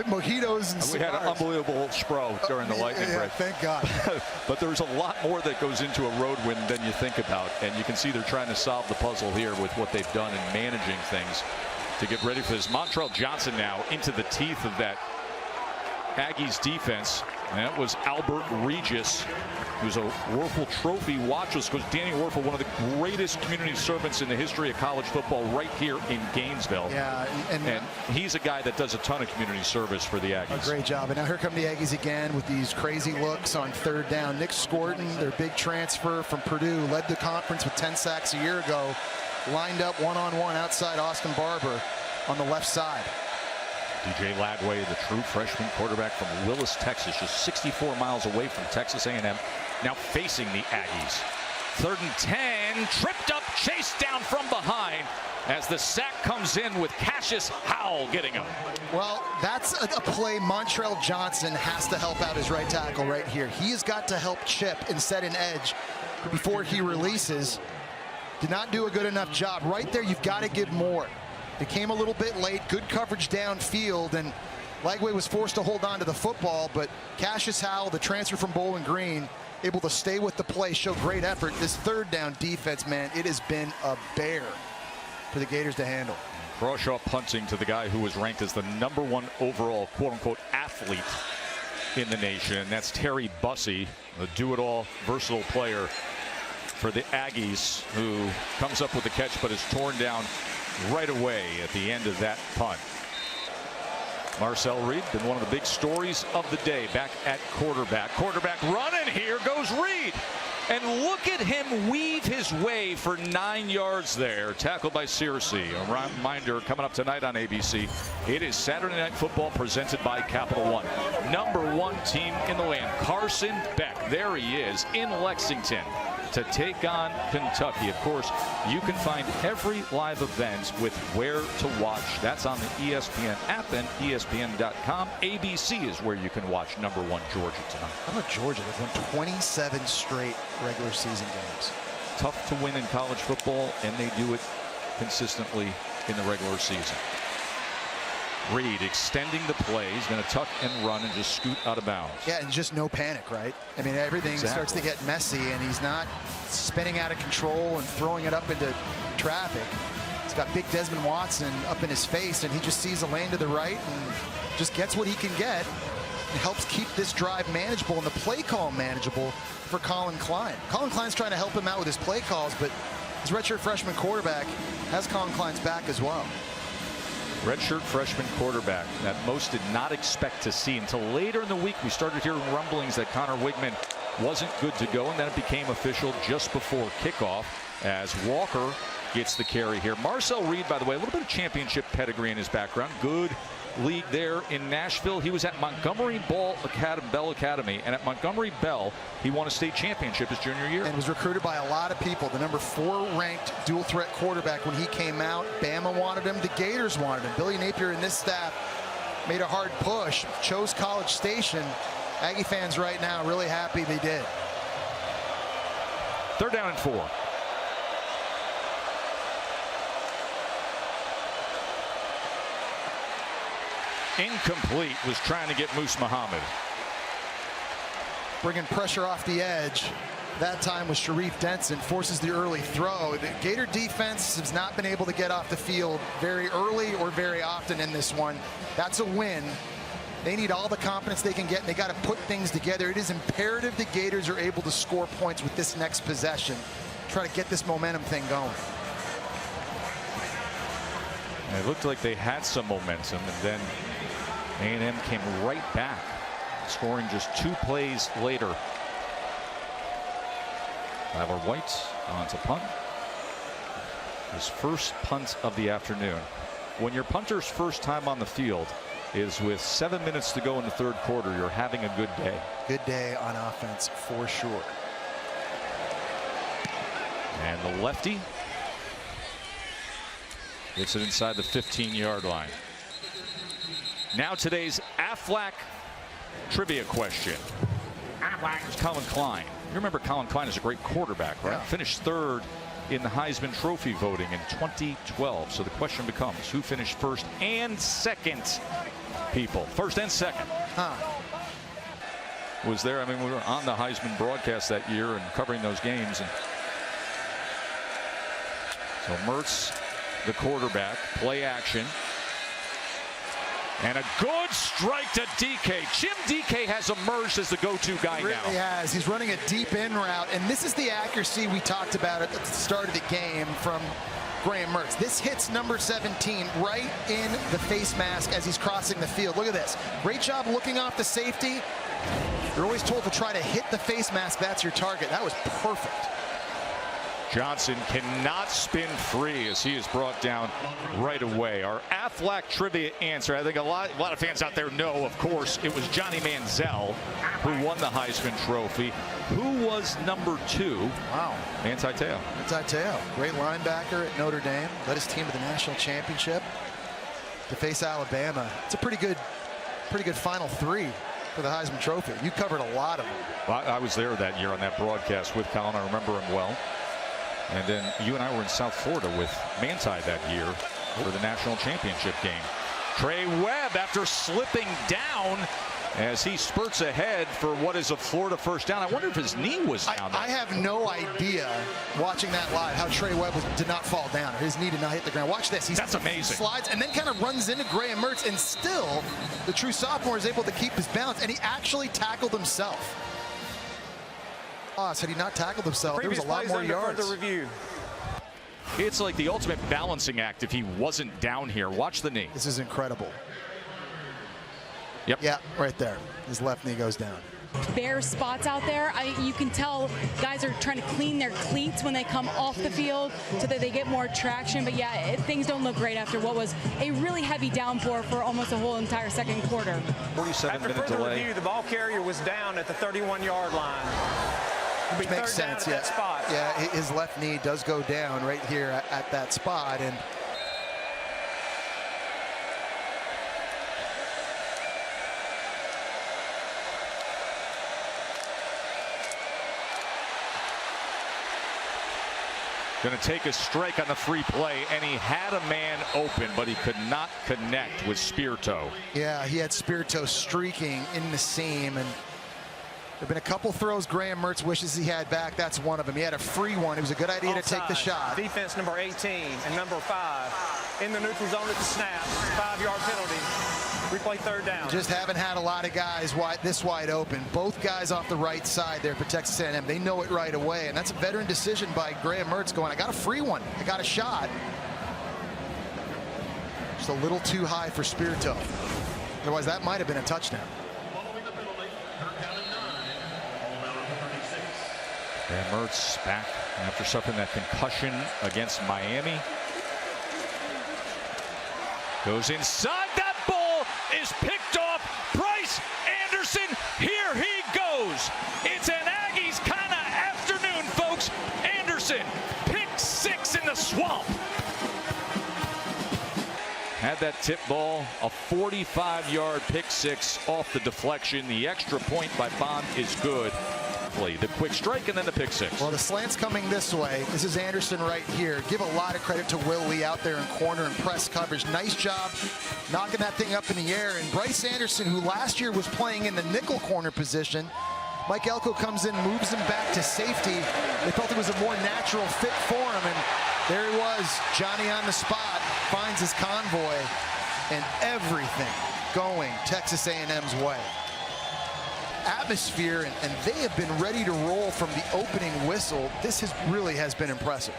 Speaker 2: mojitos and cigars.
Speaker 1: We had an unbelievable spro during the lightning break.
Speaker 2: Thank God.
Speaker 1: But there's a lot more that goes into a road win than you think about. And you can see they're trying to solve the puzzle here with what they've done in managing things to get ready for this. Montrell Johnson now into the teeth of that Aggies defense. And that was Albert Regis, who's a Werfel Trophy watchlist, because Danny Werfel, one of the greatest community servants in the history of college football, right here in Gainesville.
Speaker 2: Yeah,
Speaker 1: and he's a guy that does a ton of community service for the Aggies.
Speaker 2: A great job. And now here come the Aggies again with these crazy looks on third down. Nick Scorton, their big transfer from Purdue, led the conference with 10 sacks a year ago, lined up one-on-one outside Austin Barber on the left side.
Speaker 1: DJ Ladway, the true freshman quarterback from Willis, Texas, just 64 miles away from Texas A&M, now facing the Aggies. 3rd and 10, tripped up, chased down from behind as the sack comes in with Cassius Howell getting him.
Speaker 2: Well, that's a play Montrell Johnson has to help out his right tackle right here. He has got to help chip and set an edge before he releases. Did not do a good enough job. Right there, you've got to give more. It came a little bit late, good coverage downfield, and Lagway was forced to hold on to the football, but Cassius Howell, the transfer from Bowling Green, able to stay with the play, show great effort. This third down defense, man, it has been a bear for the Gators to handle.
Speaker 1: Crawshaw punting to the guy who was ranked as the #1 overall quote-unquote athlete in the nation, and that's Terry Bussey, the do-it-all versatile player for the Aggies, who comes up with the catch but is torn down right away at the end of that punt. Marcel Reed, been one of the big stories of the day back at quarterback. Quarterback running, here goes Reed. And look at him weave his way for 9 yards there. Tackled by Searcy. A reminder coming up tonight on ABC. It is Saturday Night Football presented by Capital One. #1 team in the land. Carson Beck, there he is in Lexington to take on Kentucky. Of course, you can find every live event with where to watch. That's on the ESPN app and ESPN.com. ABC is where you can watch #1 Georgia tonight.
Speaker 2: How about Georgia? They've won 27 straight regular season games.
Speaker 1: Tough to win in college football, and they do it consistently in the regular season. Reed extending the play. He's going to tuck and run and just scoot out of bounds.
Speaker 2: Yeah, and just no panic, right? I mean, everything starts to get messy, and he's not spinning out of control and throwing it up into traffic. He's got big Desmond Watson up in his face, and he just sees a lane to the right and just gets what he can get. It helps keep this drive manageable and the play call manageable for Colin Klein. Colin Klein's trying to help him out with his play calls, but his redshirt freshman quarterback has Colin Klein's back as well.
Speaker 1: Redshirt freshman quarterback that most did not expect to see until later in the week. We started hearing rumblings that Connor Wigman wasn't good to go, and then it became official just before kickoff as Walker gets the carry here. Marcel Reed, by the way, a little bit of championship pedigree in his background. Good league there in Nashville. He was at Montgomery Bell Academy, and at Montgomery Bell, he won a state championship his junior year.
Speaker 2: And was recruited by a lot of people. The #4 ranked dual threat quarterback when he came out. Bama wanted him. The Gators wanted him. Billy Napier and this staff made a hard push, chose College Station. Aggie fans right now really happy they did.
Speaker 1: 3rd down and 4. Incomplete, was trying to get Moose Muhammad.
Speaker 2: Bringing pressure off the edge. That time was Sharif Denson, forces the early throw. The Gator defense has not been able to get off the field very early or very often in this one. That's a win. They need all the confidence they can get, and they got to put things together. It is imperative the Gators are able to score points with this next possession. Try to get this momentum thing going.
Speaker 1: It looked like they had some momentum, and then A&M came right back, scoring just 2 plays later. Tyler White on to punt. His first punt of the afternoon. When your punter's first time on the field is with 7 minutes to go in the 3rd quarter, you're having a good day.
Speaker 2: Good day on offense for sure.
Speaker 1: And the lefty Gets it inside the 15-yard line. Now today's Aflac trivia question. It's Colin Klein. You remember Colin Klein is a great quarterback, right?
Speaker 2: Yeah.
Speaker 1: Finished third in the Heisman Trophy voting in 2012. So the question becomes, who finished first and second, people? First and second. Was there. I mean, we were on the Heisman broadcast that year and covering those games. And so Mertz, the quarterback, play action. And a good strike to DK. Jim DK has emerged as the go-to guy
Speaker 2: He really
Speaker 1: now.
Speaker 2: has. He's running a deep in route, and this is the accuracy we talked about at the start of the game from Graham Mertz. This hits number 17 right in the face mask as he's crossing the field. Look at this. Great job looking off the safety. You're always told to try to hit the face mask. That's your target. That was perfect.
Speaker 1: Johnson cannot spin free as he is brought down right away. Our Aflac trivia answer, I think a lot of fans out there know, of course, it was Johnny Manziel who won the Heisman Trophy. Who was number 2?
Speaker 2: Wow.
Speaker 1: Manti Te'o.
Speaker 2: Great linebacker at Notre Dame. Led his team to the national championship to face Alabama. It's a pretty good final 3 for the Heisman Trophy. You covered a lot of them.
Speaker 1: Well, I was there that year on that broadcast with Colin. I remember him well. And then you and I were in South Florida with Manti that year for the national championship game. Trey Webb, after slipping down as he spurts ahead for what is a Florida first down. I wonder if his knee was down there.
Speaker 2: I have no idea, watching that live, how Trey Webb did not fall down. His knee did not hit the ground. Watch this.
Speaker 1: That's amazing.
Speaker 2: Slides and then kind of runs into Graham Mertz, and still the true sophomore is able to keep his balance, and he actually tackled himself. Had he not tackled himself, there was a lot more yards.
Speaker 3: Review.
Speaker 1: It's like the ultimate balancing act if he wasn't down here. Watch the knee.
Speaker 2: This is incredible.
Speaker 1: Yep.
Speaker 2: Yeah, right there. His left knee goes down.
Speaker 4: Bare spots out there. You can tell guys are trying to clean their cleats when they come off the field so that they get more traction. But yeah, things don't look great after what was a really heavy downpour for almost a whole entire second quarter.
Speaker 1: 47-minute delay.
Speaker 3: Review, the ball carrier was down at the 31-yard line.
Speaker 2: Which makes sense, yeah. Yeah, his left knee does go down right here at that spot, and
Speaker 1: going to take a strike on the free play, and he had a man open, but he could not connect with spear toe.
Speaker 2: yeah, he had spear toe streaking in the seam, and there have been a couple throws Graham Mertz wishes he had back. That's one of them. He had a free one. It was a good idea to take the shot.
Speaker 3: Defense number 18 and number 5 in the neutral zone at the snap. 5-yard penalty. Replay third down.
Speaker 2: Just haven't had a lot of guys this wide open. Both guys off the right side there for Texas A&M. They know it right away, and that's a veteran decision by Graham Mertz going, I got a free one. I got a shot. Just a little too high for spear toe. Otherwise, that might have been a touchdown.
Speaker 1: And Mertz back after suffering that concussion against Miami. Goes inside. That ball is picked off. Bryce Anderson, here he goes. It's an Aggies kind of afternoon, folks. Anderson, pick 6 in the swamp. Had that tip ball, a 45-yard pick 6 off the deflection. The extra point by Bond is good. The quick strike and then the pick 6.
Speaker 2: Well, the slant's coming this way. This is Anderson right here. Give a lot of credit to Will Lee out there in corner and press coverage. Nice job knocking that thing up in the air. And Bryce Anderson, who last year was playing in the nickel corner position, Mike Elko comes in, moves him back to safety. They felt it was a more natural fit for him, and there he was, Johnny on the spot, finds his convoy, and everything going Texas A&M's way. Atmosphere, and they have been ready to roll from the opening whistle. This really has been impressive.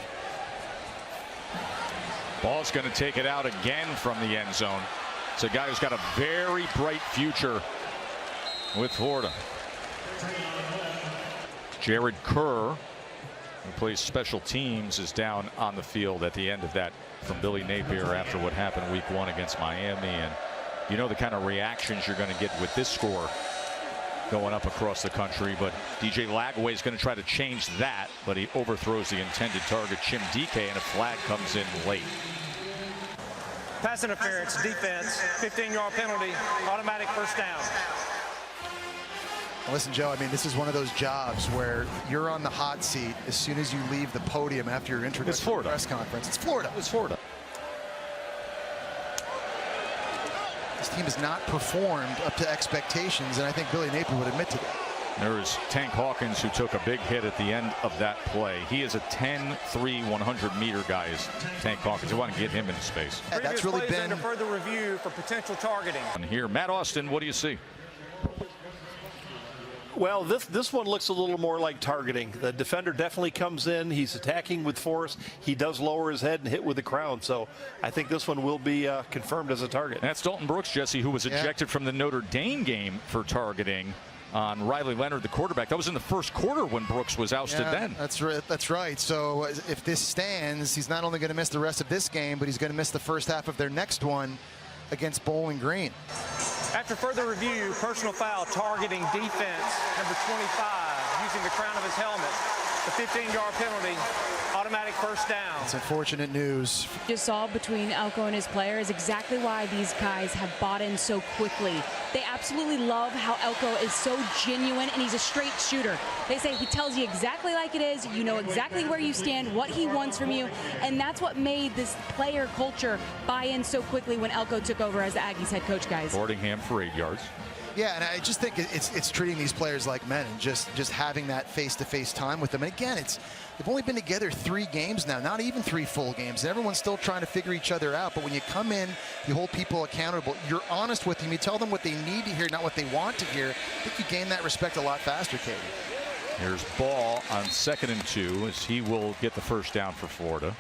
Speaker 1: Ball's going to take it out again from the end zone. It's a guy who's got a very bright future with Florida. Jared Kerr, who plays special teams, is down on the field at the end of that from Billy Napier after what happened week 1 against Miami. And you know the kind of reactions you're going to get with this score going up across the country, but DJ Lagway is going to try to change that, but he overthrows the intended target, Jim DK, and a flag comes in late.
Speaker 3: pass interference, defense, 15-yard penalty, automatic first down.
Speaker 2: Listen, Joe, I mean, this is one of those jobs where you're on the hot seat as soon as you leave the podium after your introductory press conference. It's Florida.
Speaker 1: It's Florida.
Speaker 2: This team has not performed up to expectations, and I think Billy Napier would admit to that.
Speaker 1: There's Tank Hawkins, who took a big hit at the end of that play. He is a 10-3 100-meter guy, is Tank Hawkins. They want to get him into space.
Speaker 2: Yeah, that's really been
Speaker 3: under further review for potential targeting.
Speaker 1: And here, Matt Austin, what do you see?
Speaker 5: Well, this one looks a little more like targeting. The defender definitely comes in. He's attacking with force. He does lower his head and hit with the crown. So I think this one will be confirmed as a target.
Speaker 1: That's Dalton Brooks, Jesse, who was ejected from the Notre Dame game for targeting on Riley Leonard, the quarterback. That was in the first quarter when Brooks was ousted then.
Speaker 2: That's right. So if this stands, he's not only going to miss the rest of this game, but he's going to miss the first half of their next one against Bowling Green.
Speaker 3: After further review, personal foul targeting defense, number 25, using the crown of his helmet. The 15-yard penalty, automatic first down.
Speaker 2: It's unfortunate news.
Speaker 4: Just saw between Elko and his players exactly why these guys have bought in so quickly. They absolutely love how Elko is so genuine, and he's a straight shooter. They say he tells you exactly like it is. You know exactly where you stand, what he wants from you, and that's what made this player culture buy in so quickly when Elko took over as the Aggies head coach, guys.
Speaker 1: Fordingham for 8 yards.
Speaker 2: Yeah, and I just think it's treating these players like men and just having that face-to-face time with them. And again, they've only been together 3 games now, not even 3 full games. And everyone's still trying to figure each other out. But when you come in, you hold people accountable. You're honest with them. You tell them what they need to hear, not what they want to hear. I think you gain that respect a lot faster, Katie.
Speaker 1: Here's Ball on 2nd and 2 as he will get the first down for Florida.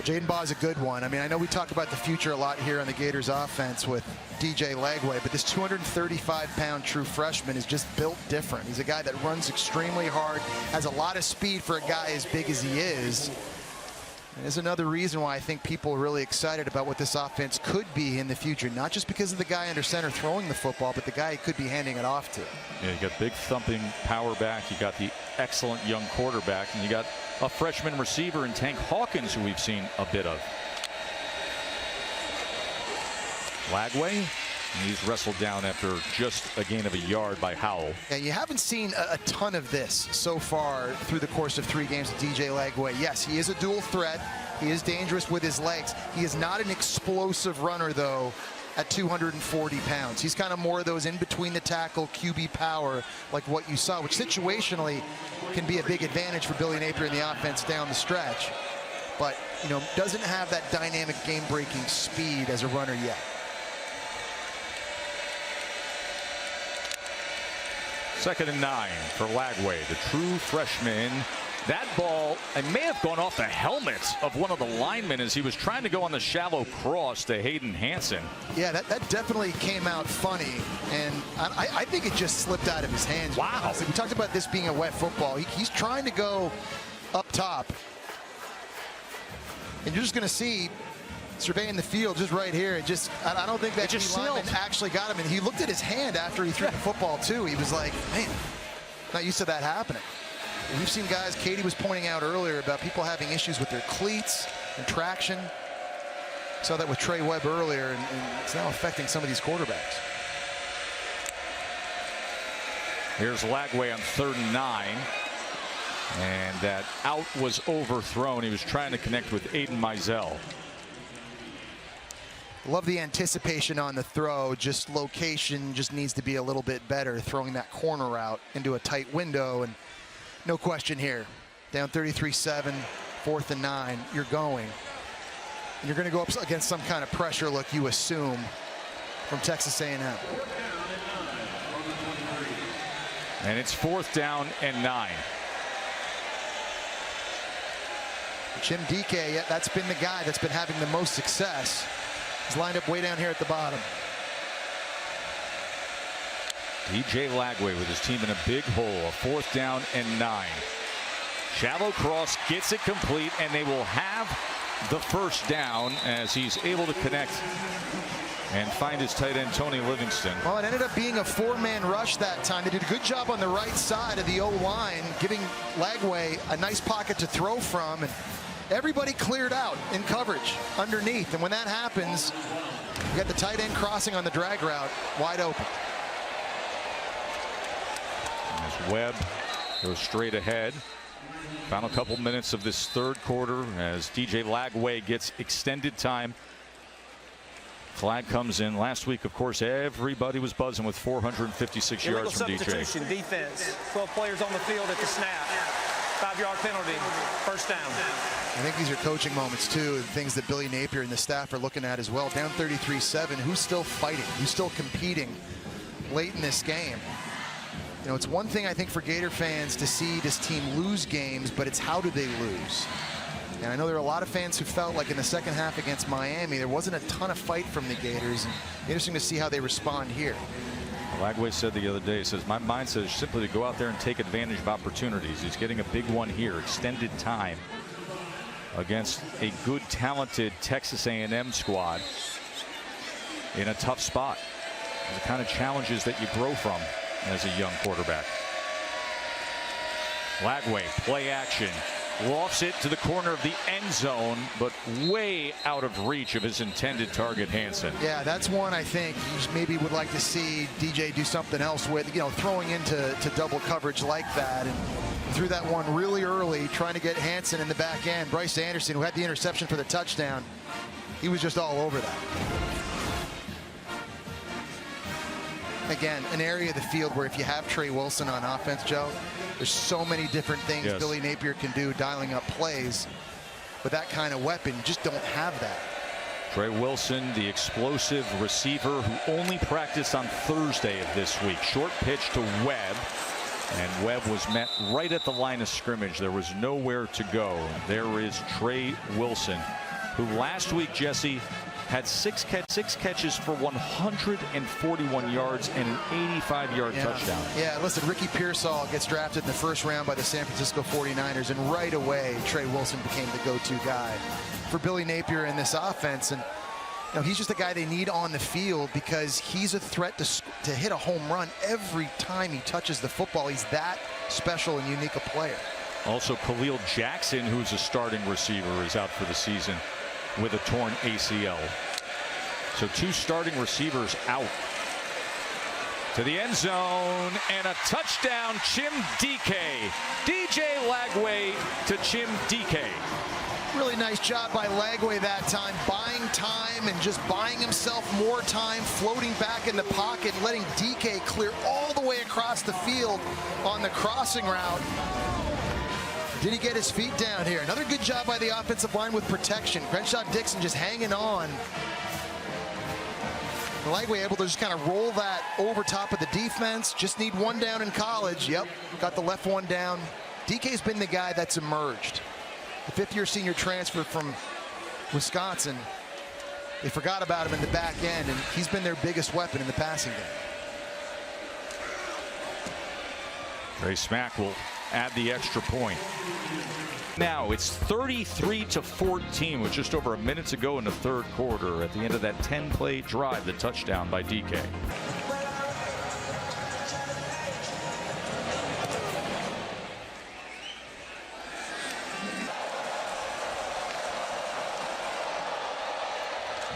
Speaker 2: Jaden Baugh is a good one. I mean, I know we talk about the future a lot here on the Gators offense with DJ Lagway, but this 235-pound true freshman is just built different. He's a guy that runs extremely hard, has a lot of speed for a guy as big as he is. And there's another reason why I think people are really excited about what this offense could be in the future, not just because of the guy under center throwing the football, but the guy he could be handing it off to.
Speaker 1: Yeah, you got big thumping power back, you got the excellent young quarterback, and you got a freshman receiver in Tank Hawkins, who we've seen a bit of. Lagway, he's wrestled down after just a gain of a yard by Howell.
Speaker 2: And you haven't seen a ton of this so far through the course of 3 games with DJ Lagway. Yes, he is a dual threat. He is dangerous with his legs. He is not an explosive runner, though, at 240 pounds. He's kind of more of those in between the tackle QB power like what you saw, which situationally can be a big advantage for Billy Napier in the offense down the stretch. But, you know, doesn't have that dynamic game-breaking speed as a runner yet.
Speaker 1: Second and 9 for Lagway, the true freshman. That ball, it may have gone off the helmet of one of the linemen as he was trying to go on the shallow cross to Hayden Hansen.
Speaker 2: Yeah, that definitely came out funny, and I think it just slipped out of his hands.
Speaker 1: Wow.
Speaker 2: Honestly, we talked about this being a wet football. He's trying to go up top, and you're just going to see surveying the field just right here. I don't think that lineman actually got him, and he looked at his hand after he threw the football too. He was like, man, not used to that happening. We've seen guys, Katie was pointing out earlier about people having issues with their cleats and traction. Saw that with Trey Webb earlier, and it's now affecting some of these quarterbacks.
Speaker 1: Here's Lagway on 3rd and 9. And that out was overthrown. He was trying to connect with Aiden Mizell.
Speaker 2: Love the anticipation on the throw. Just location just needs to be a little bit better, throwing that corner route into a tight window. And no question here, down 33-7, 4th and 9, you're going. And you're going to go up against some kind of pressure look, you assume, from Texas A&M.
Speaker 1: And it's 4th down and 9.
Speaker 2: Jim Dike, yeah, that's been the guy that's been having the most success. He's lined up way down here at the bottom.
Speaker 1: DJ Lagway with his team in a big hole, a 4th down and 9. Shallow cross gets it complete, and they will have the first down as he's able to connect and find his tight end, Tony Livingston.
Speaker 2: Well, it ended up being a 4-man rush that time. They did a good job on the right side of the O-line, giving Lagway a nice pocket to throw from. And everybody cleared out in coverage underneath. And when that happens, you got the tight end crossing on the drag route wide open.
Speaker 1: As Webb goes straight ahead. Final couple minutes of this third quarter as DJ Lagway gets extended time. Flag comes in. Last week, of course, everybody was buzzing with 456 yards from DJ.
Speaker 3: Substitution, defense, 12 players on the field at the snap. 5-yard penalty, first down.
Speaker 2: I think these are coaching moments, too, things that Billy Napier and the staff are looking at as well. Down 33-7, who's still fighting? Who's still competing late in this game? You know, it's one thing, I think, for Gator fans to see this team lose games, but it's how do they lose? And I know there are a lot of fans who felt like in the second half against Miami, there wasn't a ton of fight from the Gators. And interesting to see how they respond here.
Speaker 1: Lagway said the other day, he says, my mindset is simply to go out there and take advantage of opportunities. He's getting a big one here, extended time against a good, talented Texas A&M squad in a tough spot. The kind of challenges that you grow from as a young quarterback. Lagway, play action. Lofts it to the corner of the end zone, but way out of reach of his intended target, Hansen.
Speaker 2: Yeah, that's one I think you maybe would like to see DJ do something else with, you know, throwing into double coverage like that. And threw that one really early, trying to get Hansen in the back end. Bryce Anderson, who had the interception for the touchdown, he was just all over that. Again, an area of the field where if you have Trey Wilson on offense, Joe, there's so many different things Billy Napier can do dialing up plays. With that kind of weapon, you just don't have that.
Speaker 1: Trey Wilson, the explosive receiver who only practiced on Thursday of this week. Short pitch to Webb. And Webb was met right at the line of scrimmage. There was nowhere to go. There is Trey Wilson, who last week, Jesse, had six catches for 141 yards and an 85-yard touchdown.
Speaker 2: Yeah, listen, Ricky Pearsall gets drafted in the first round by the San Francisco 49ers, and right away, Trey Wilson became the go-to guy for Billy Napier in this offense. And you know, he's just the guy they need on the field because he's a threat to hit a home run every time he touches the football. He's that special and unique a player.
Speaker 1: Also, Khalil Jackson, who's a starting receiver, is out for the season with a torn ACL. So 2 starting receivers out. To the end zone and a touchdown, Chim DK. DJ Lagway to Chim DK.
Speaker 2: Really nice job by Lagway that time, buying time and just buying himself more time, floating back in the pocket, letting DK clear all the way across the field on the crossing route. Did he get his feet down here? Another good job by the offensive line with protection. Crenshaw Dixon just hanging on. Lagway able to just kind of roll that over top of the defense. Just need one down in college. Yep, got the left one down. DK's been the guy that's emerged. The fifth-year senior transfer from Wisconsin. They forgot about him in the back end, and he's been their biggest weapon in the passing game.
Speaker 1: Trey Smack will add the extra point. Now it's 33-14 with just over a minute to go in the third quarter at the end of that 10-play drive, the touchdown by DK.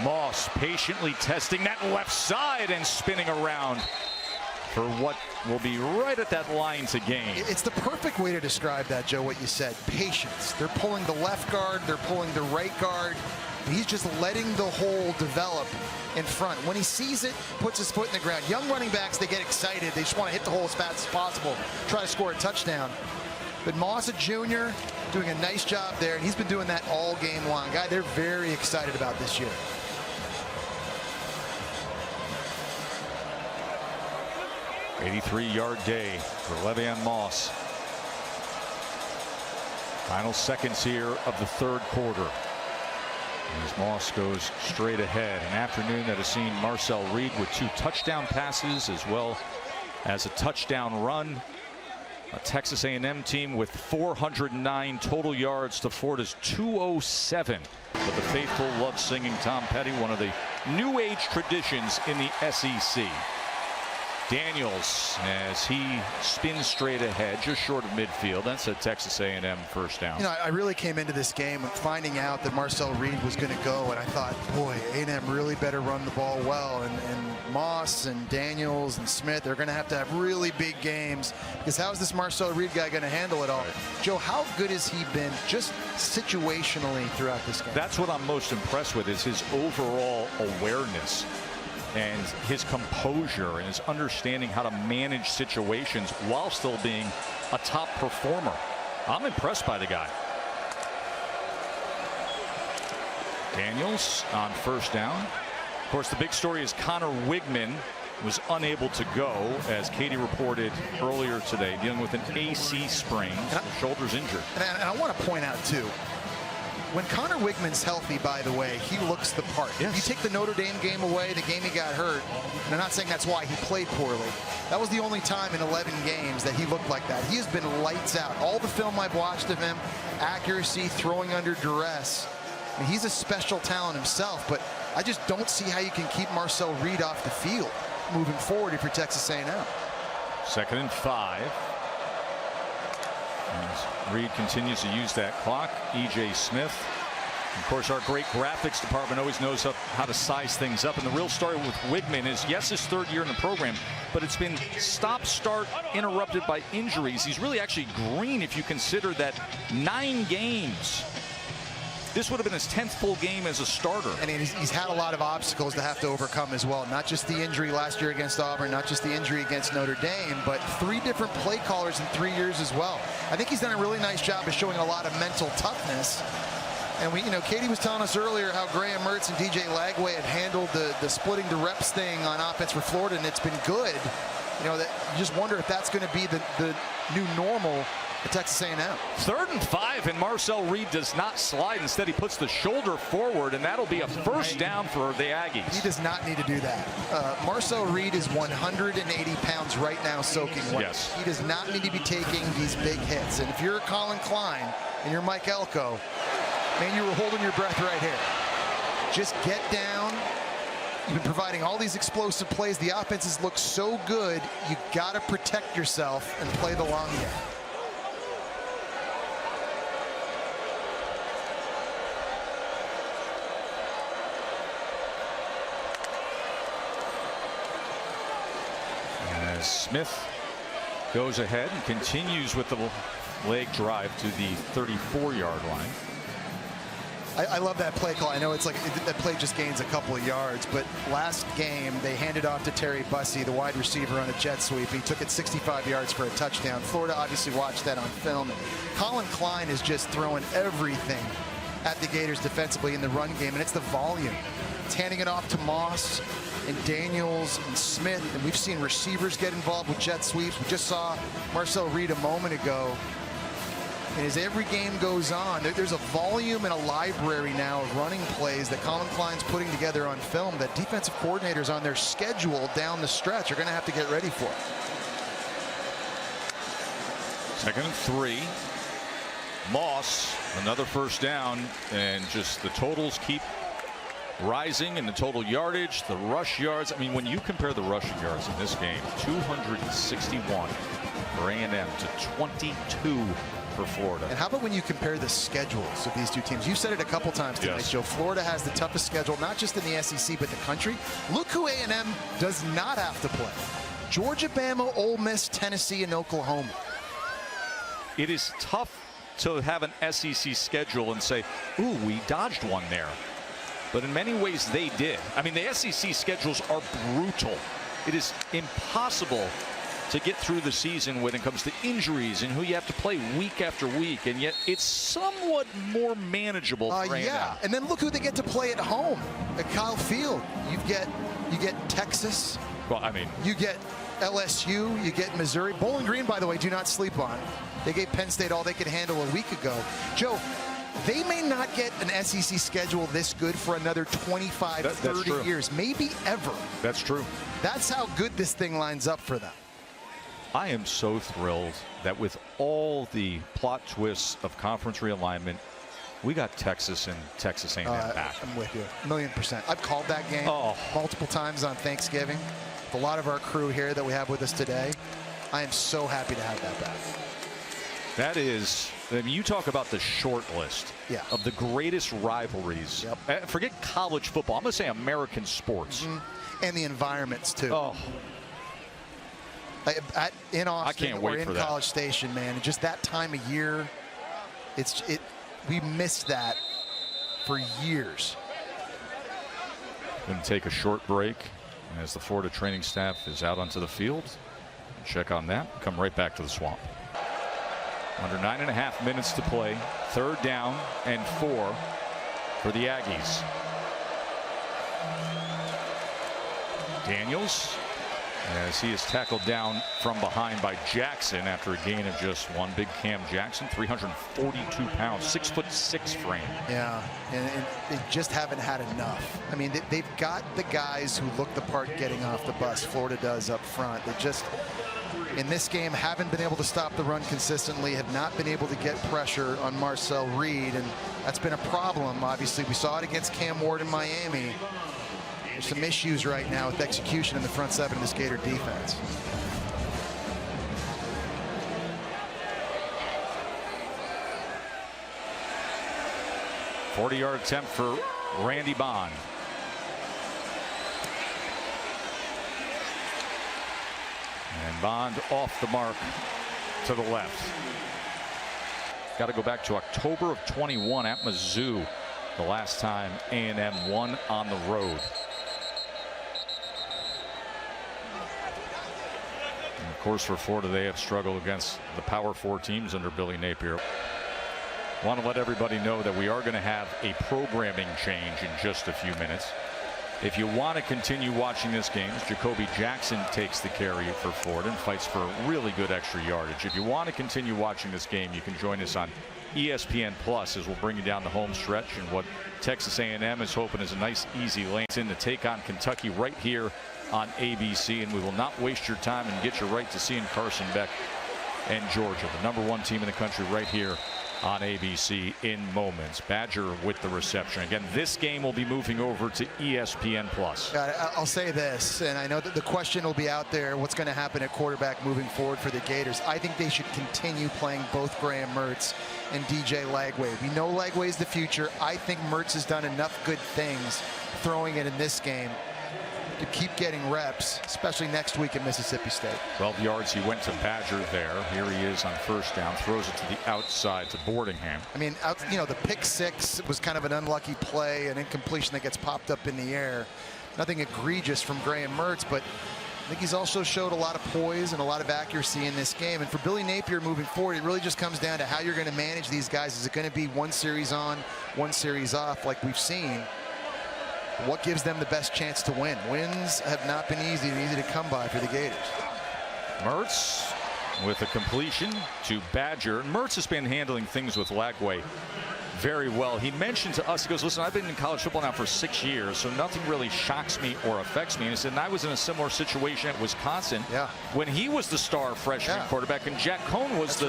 Speaker 1: Moss patiently testing that left side and spinning around for what will be right at that line to gain.
Speaker 2: It's the perfect way to describe that, Joe, what you said. Patience. They're pulling the left guard, they're pulling the right guard. He's just letting the hole develop in front. When he sees it, puts his foot in the ground. Young running backs, they get excited. They just want to hit the hole as fast as possible, try to score a touchdown. But Moss, a junior, doing a nice job there, and he's been doing that all game long. Guy they're very excited about this year.
Speaker 1: 83-yard day for Le'Veon Moss. Final seconds here of the third quarter. As Moss goes straight ahead. An afternoon that has seen Marcel Reed with 2 touchdown passes as well as a touchdown run. A Texas A&M team with 409 total yards to Florida's 207. But the faithful love singing Tom Petty, one of the new age traditions in the SEC. Daniels as he spins straight ahead, just short of midfield. That's a Texas A&M first down.
Speaker 2: You know, I really came into this game finding out that Marcel Reed was going to go, and I thought, boy, A&M really better run the ball well. And Moss and Daniels and Smith, they're going to have really big games, because how is this Marcel Reed guy going to handle it all? Right. Joe, how good has he been just situationally throughout this game?
Speaker 1: That's what I'm most impressed with, is his overall awareness and his composure and his understanding how to manage situations while still being a top performer. I'm impressed by the guy. Daniels on first down. Of course, the big story is Connor Wigman was unable to go, as Katie reported earlier today, dealing with an AC sprain. The shoulder's injured. And
Speaker 2: I want to point out, too, when Connor Wigman's healthy, by the way, he looks the part.
Speaker 1: Yes.
Speaker 2: You take the Notre Dame game away, the game he got hurt, and I'm not saying that's why he played poorly. That was the only time in 11 games that he looked like that. He has been lights out. All the film I've watched of him, accuracy, throwing under duress. I mean, he's a special talent himself, but I just don't see how you can keep Marcel Reed off the field moving forward if you're Texas A&M.
Speaker 1: 2nd and 5. As Reed continues to use that clock. E.J. Smith. Of course, our great graphics department always knows how to size things up. And the real story with Wigman is, yes, his 3rd year in the program, but it's been stop-start interrupted by injuries. He's really actually green if you consider that 9 games. This would have been his 10th full game as a starter.
Speaker 2: And he's had a lot of obstacles to have to overcome as well. Not just the injury last year against Auburn, not just the injury against Notre Dame, but 3 different play callers in 3 years as well. I think he's done a really nice job of showing a lot of mental toughness. And Katie was telling us earlier how Graham Mertz and DJ Lagway had handled the splitting the reps thing on offense for Florida, and it's been good. That you just wonder if that's going to be the new normal at Texas A&M.
Speaker 1: 3rd and 5, and Marcel Reed does not slide. Instead, he puts the shoulder forward, and that'll be a first down for the Aggies.
Speaker 2: He does not need to do that. Marcel Reed is 180 pounds right now soaking wet.
Speaker 1: Yes.
Speaker 2: He does not need to be taking these big hits. And if you're Colin Klein and you're Mike Elko, man, you were holding your breath right here. Just get down. You've been providing all these explosive plays. The offenses look so good. You got to protect yourself and play the long game.
Speaker 1: As Smith goes ahead and continues with the leg drive to the 34-yard line.
Speaker 2: I love that play call. I know it's like that play just gains a couple of yards, but last game they handed off to Terry Bussey, the wide receiver, on a jet sweep. He took it 65 yards for a touchdown. Florida obviously watched that on film. Colin Klein is just throwing everything at the Gators defensively in the run game, and it's the volume. It's handing it off to Moss and Daniels and Smith, and we've seen receivers get involved with jet sweeps. We just saw Marcel Reed a moment ago. And as every game goes on, there's a volume and a library now of running plays that Colin Klein's putting together on film that defensive coordinators on their schedule down the stretch are going to have to get ready for.
Speaker 1: 2nd and 3. Moss, another first down, and just the totals keep rising, and the total yardage, the rush yards. I mean, when you compare the rushing yards in this game, 261 for A&M to 22 for Florida.
Speaker 2: And how about when you compare the schedules of these two teams? You said it a couple times tonight,
Speaker 1: yes.
Speaker 2: Joe. Florida has the toughest schedule, not just in the SEC, but the country. Look who A&M does not have to play. Georgia, Bama, Ole Miss, Tennessee, and Oklahoma.
Speaker 1: It is tough to have an SEC schedule and say, ooh, we dodged one there. But in many ways, they did. I mean, the SEC schedules are brutal. It is impossible to get through the season when it comes to injuries and who you have to play week after week, and yet it's somewhat more manageable for A&M.
Speaker 2: Yeah, and then look who they get to play at home at Kyle Field. You get Texas.
Speaker 1: Well, I mean,
Speaker 2: you get LSU, you get Missouri. Bowling Green, by the way, do not sleep on. They gave Penn State all they could handle a week ago. Joe, they may not get an SEC schedule this good for another 25, 30 years, maybe ever.
Speaker 1: That's true.
Speaker 2: That's how good this thing lines up for them.
Speaker 1: I am so thrilled that with all the plot twists of conference realignment, We got Texas and Texas A&M back.
Speaker 2: I'm with you, 1,000,000%. I've called that game multiple times on Thanksgiving. With a lot of our crew here that we have with us today, I am so happy to have that back.
Speaker 1: That is, I mean, you talk about the short list of the greatest rivalries. Forget college football. I'm going to say American sports.
Speaker 2: And the environments, too. In Austin,
Speaker 1: I can't wait for that.
Speaker 2: College Station, man. Just that time of year, we missed that for years.
Speaker 1: Going to take a short break as the Florida training staff is out onto the field. Check on that. Come right back to the Swamp. Under 9.5 minutes to play. 3rd down and 4 for the Aggies. Daniels, as he is tackled down from behind by Jackson after a gain of just 1. Big Cam Jackson, 342 pounds, 6'6" frame.
Speaker 2: Yeah, and they just haven't had enough. I mean, they've got the guys who look the part getting off the bus. Florida does up front. They just, in this game, haven't been able to stop the run consistently, have not been able to get pressure on Marcel Reed, and that's been a problem. Obviously, we saw it against Cam Ward in Miami. There's some issues right now with execution in the front 7 of this Gator defense.
Speaker 1: A 40-yard attempt for Randy Bond. And Bond off the mark to the left. Got to go back to October of 21 at Mizzou, the last time A&M won on the road. And of course, for Florida, they have struggled against the Power 4 teams under Billy Napier. Want to let everybody know that we are going to have a programming change in just a few minutes. If you want to continue watching this game, Jacoby Jackson takes the carry for Florida and fights for really good extra yardage. If you want to continue watching this game, you can join us on ESPN Plus as we'll bring you down the home stretch and what Texas A&M is hoping is a nice, easy lane in to take on Kentucky right here on ABC. And we will not waste your time and get you right to seeing Carson Beck and Georgia, the #1 team in the country, right here on ABC in moments. Badger with the reception. Again, this game will be moving over to ESPN Plus.
Speaker 2: I'll say this, and I know that the question will be out there, what's going to happen at quarterback moving forward for the Gators. I think they should continue playing both Graham Mertz and DJ Lagway. We know Lagway's the future. I think Mertz has done enough good things throwing it in this game to keep getting reps, especially next week at Mississippi State.
Speaker 1: 12 yards, he went to Badger there. Here he is on 1st down, throws it to the outside to Boardingham.
Speaker 2: I mean, the pick 6 was kind of an unlucky play, an incompletion that gets popped up in the air. Nothing egregious from Graham Mertz, but I think he's also showed a lot of poise and a lot of accuracy in this game. And for Billy Napier moving forward, it really just comes down to how you're going to manage these guys. Is it going to be one series on, one series off like we've seen? What gives them the best chance to win? Wins have not been easy to come by for the Gators.
Speaker 1: Mertz with a completion to Badger. Mertz has been handling things with Lagway very well. He mentioned to us, he goes, listen, I've been in college football now for 6 years, so nothing really shocks me or affects me. And he said, and I was in a similar situation at Wisconsin when he was the star freshman quarterback and Jack Cohn was the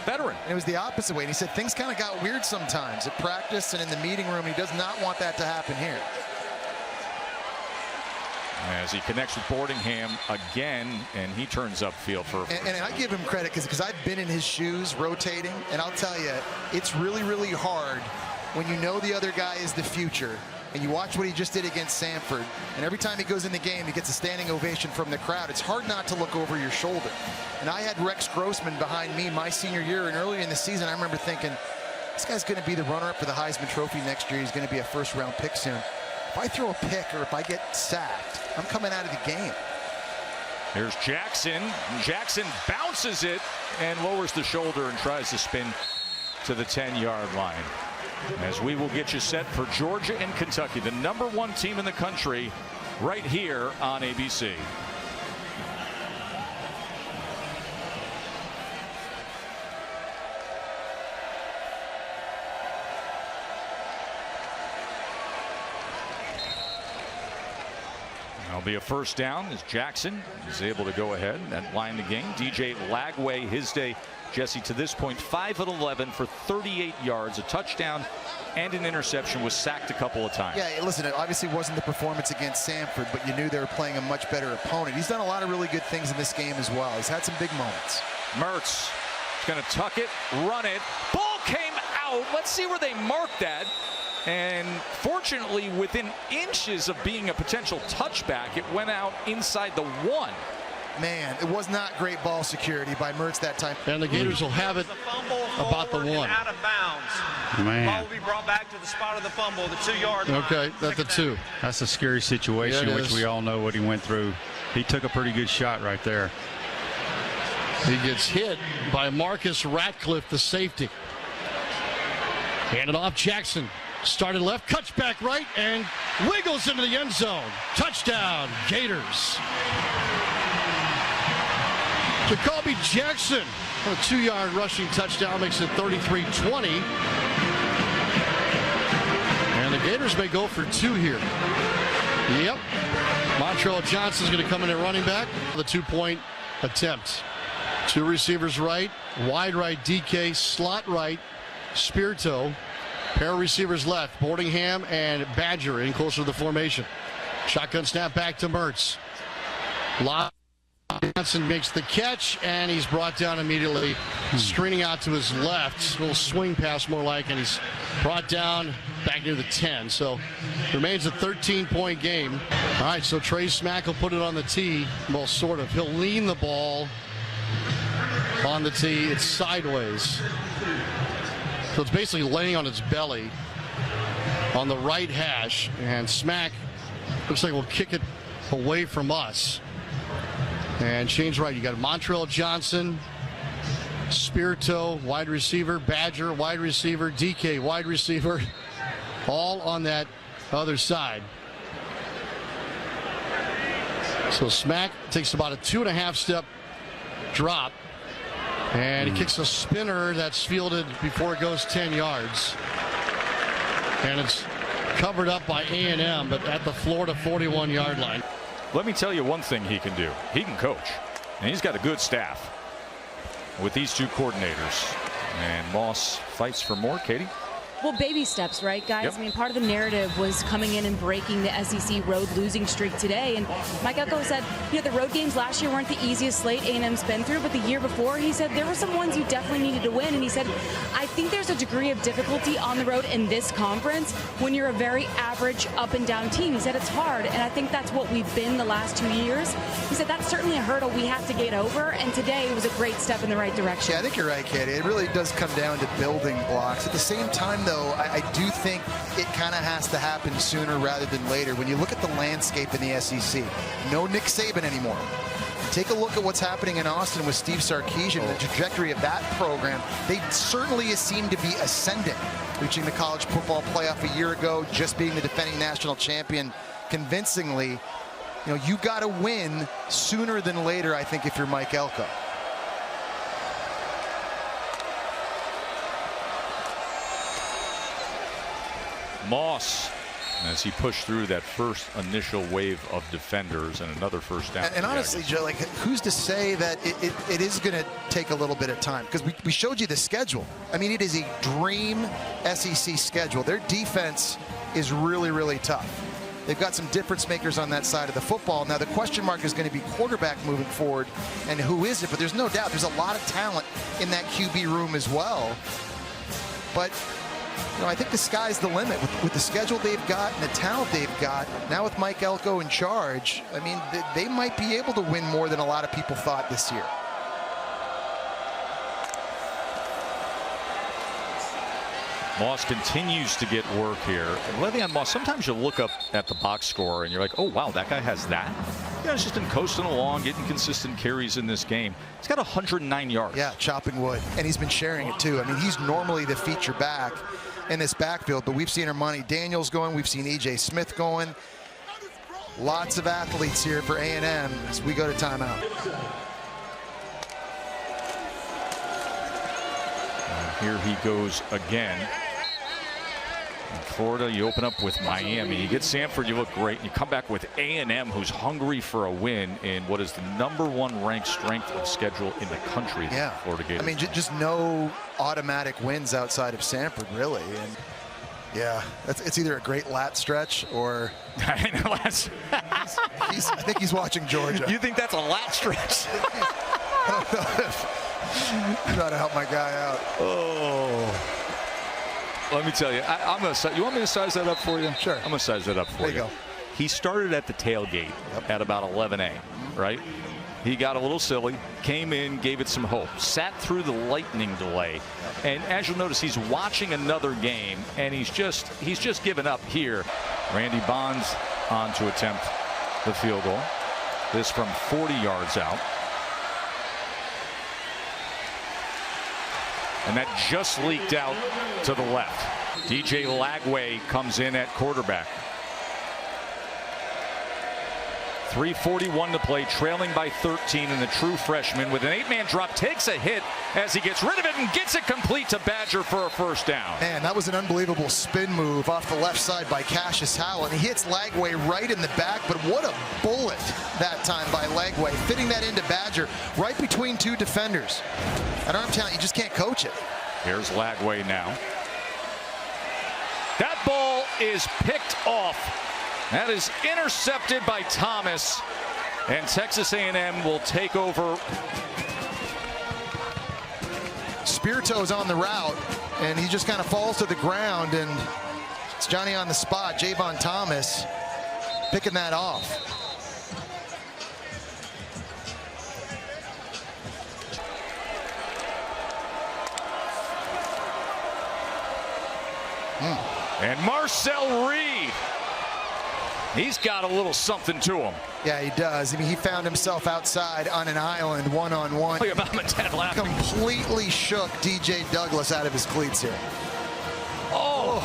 Speaker 1: veteran.
Speaker 2: And it was the opposite way. And he said things kind of got weird sometimes at practice and in the meeting room. He does not want that to happen here.
Speaker 1: As he connects with Boardingham again, and he turns upfield for.
Speaker 2: And I give him credit because I've been in his shoes rotating, and I'll tell you, it's really, really hard when you know the other guy is the future, and you watch what he just did against Samford, and every time he goes in the game, he gets a standing ovation from the crowd. It's hard not to look over your shoulder. And I had Rex Grossman behind me my senior year, and earlier in the season, I remember thinking, this guy's going to be the runner-up for the Heisman Trophy next year. He's going to be a first-round pick soon. If I throw a pick or if I get sacked, I'm coming out of the game.
Speaker 1: Here's Jackson. Jackson bounces it and lowers the shoulder and tries to spin to the 10-yard line. As we will get you set for Georgia and Kentucky, the #1 team in the country, right here on ABC. It'll be a 1st down as Jackson is able to go ahead and line the game. DJ Lagway, his day Jesse, to this point, 5 of 11 for 38 yards, a touchdown and an interception, was sacked a couple of times.
Speaker 2: Yeah, listen, it obviously wasn't the performance against Samford, but you knew they were playing a much better opponent. He's done a lot of really good things in this game as well. He's had some big moments.
Speaker 1: Mertz is going to tuck it, run it. Ball came out. Let's see where they marked that. And fortunately, within inches of being a potential touchback, it went out inside the 1.
Speaker 2: Man, it was not great ball security by Mertz that time.
Speaker 7: And the Gators will have it about the 1.
Speaker 3: Out of bounds.
Speaker 7: Man.
Speaker 3: Ball will be brought back to the spot of the fumble, the 2-yard line.
Speaker 7: Okay, that's the 2.
Speaker 8: That's a scary situation,
Speaker 7: Yeah, it
Speaker 8: which
Speaker 7: is.
Speaker 8: we all know what he went through. He took a pretty good shot right there.
Speaker 7: He gets hit by Marcus Ratcliffe, the safety. Handed off Jackson. Started left, cuts back right, and wiggles into the end zone. Touchdown, Gators. Jacoby Jackson, a 2-yard rushing touchdown, makes it 33-20. And the Gators may go for 2 here. Yep. Montrell Johnson's going to come in at running back. The 2-point attempt. 2 receivers right, wide right DK, slot right Spirito. Pair of receivers left, Boardingham and Badger in closer to the formation. Shotgun snap back to Mertz. Johnson makes the catch, and he's brought down immediately, screening out to his left. A little swing pass more like, and he's brought down back near the 10. So remains a 13-point game. All right, so Trey Smack will put it on the tee. Well, sort of. He'll lean the ball on the tee. It's sideways. So it's basically laying on its belly on the right hash, and Smack looks like we'll kick it away from us. And change right. You got Montrell Johnson, Spirito, wide receiver, Badger, wide receiver, DK, wide receiver, all on that other side. So Smack takes about a 2.5-step drop. And he kicks a spinner that's fielded before it goes 10 yards. And it's covered up by A&M, but at the Florida 41-yard line.
Speaker 1: Let me tell you one thing he can do. He can coach. And he's got a good staff with these 2 coordinators. And Moss fights for more. Katie?
Speaker 4: Well, baby steps, right, guys?
Speaker 1: Yep.
Speaker 4: I mean, part of the narrative was coming in and breaking the SEC road losing streak today. And Mike Elko said, the road games last year weren't the easiest slate A&M's been through, but the year before, he said, there were some ones you definitely needed to win. And he said, I think there's a degree of difficulty on the road in this conference when you're a very average up and down team. He said, it's hard. And I think that's what we've been the last 2 years. He said, that's certainly a hurdle we have to get over. And today was a great step in the right direction.
Speaker 2: Yeah, I think you're right, Katie. It really does come down to building blocks. At the same time, though, I do think it kind of has to happen sooner rather than later. When you look at the landscape in the SEC, no Nick Saban anymore. Take a look at what's happening in Austin with Steve Sarkisian, the trajectory of that program. They certainly seem to be ascending, reaching the college football playoff a year ago, just being the defending national champion convincingly. You got to win sooner than later, I think, if you're Mike Elko.
Speaker 1: Moss, as he pushed through that first initial wave of defenders, and another first down.
Speaker 2: And honestly, Joe, who's to say that it is going to take a little bit of time? Because we showed you the schedule. I mean, it is a dream SEC schedule. Their defense is really, really tough. They've got some difference makers on that side of the football. Now, the question mark is going to be quarterback moving forward, and who is it? But there's no doubt there's a lot of talent in that QB room as well. But I think the sky's the limit with the schedule they've got and the talent they've got. Now with Mike Elko in charge, I mean, they might be able to win more than a lot of people thought this year.
Speaker 1: Moss continues to get work here. Le'Veon Moss, sometimes you look up at the box score and you're like, oh, wow, that guy has that. He's just been coasting along, getting consistent carries in this game. He's got 109 yards.
Speaker 2: Yeah, chopping wood. And he's been sharing it, too. I mean, he's normally the feature back in this backfield, but we've seen Armani Daniels going. We've seen E.J. Smith going. Lots of athletes here for A&M as we go to timeout.
Speaker 1: And here he goes again. Florida, you open up with Miami. You get Samford, you look great. You come back with A&M, who's hungry for a win in what is the #1 ranked strength of schedule in the country.
Speaker 2: Yeah.
Speaker 1: Florida Gators.
Speaker 2: I mean, just no automatic wins outside of Samford, really. And yeah, it's either a great lat stretch or
Speaker 1: I
Speaker 2: think he's watching Georgia.
Speaker 1: You think that's a lat stretch?
Speaker 2: I don't know if try to help my guy out.
Speaker 1: Oh. Let me tell you, I'm gonna. You want me to size that up for you?
Speaker 2: Sure.
Speaker 1: I'm gonna size that up for you.
Speaker 2: There you go.
Speaker 1: He started at the tailgate at about 11A, right? He got a little silly, came in, gave it some hope, sat through the lightning delay, and as you'll notice, he's watching another game, and he's just given up here. Randy Bonds on to attempt the field goal. This from 40 yards out. And that just leaked out to the left. DJ Lagway comes in at quarterback. 3:41 to play, trailing by 13, and the true freshman with an 8-man drop takes a hit as he gets rid of it and gets it complete to Badger for a first down.
Speaker 2: Man, that was an unbelievable spin move off the left side by Cassius Howell, and he hits Lagway right in the back, but what a bullet that time by Lagway, fitting that into Badger right between two defenders. At arm talent, you just can't coach it.
Speaker 1: Here's Lagway now. That ball is picked off. That is intercepted by Thomas, and Texas A&M will take over.
Speaker 2: Spirito's on the route, and he just kind of falls to the ground, and it's Johnny on the spot. Javon Thomas picking that off.
Speaker 1: And Marcel Reed, he's got a little something to him.
Speaker 2: Yeah, he does. I mean, he found himself outside on an island, one-on-one.
Speaker 1: Look at Mom and Dad laughing.
Speaker 2: Completely shook DJ Douglas out of his cleats here.
Speaker 1: Oh.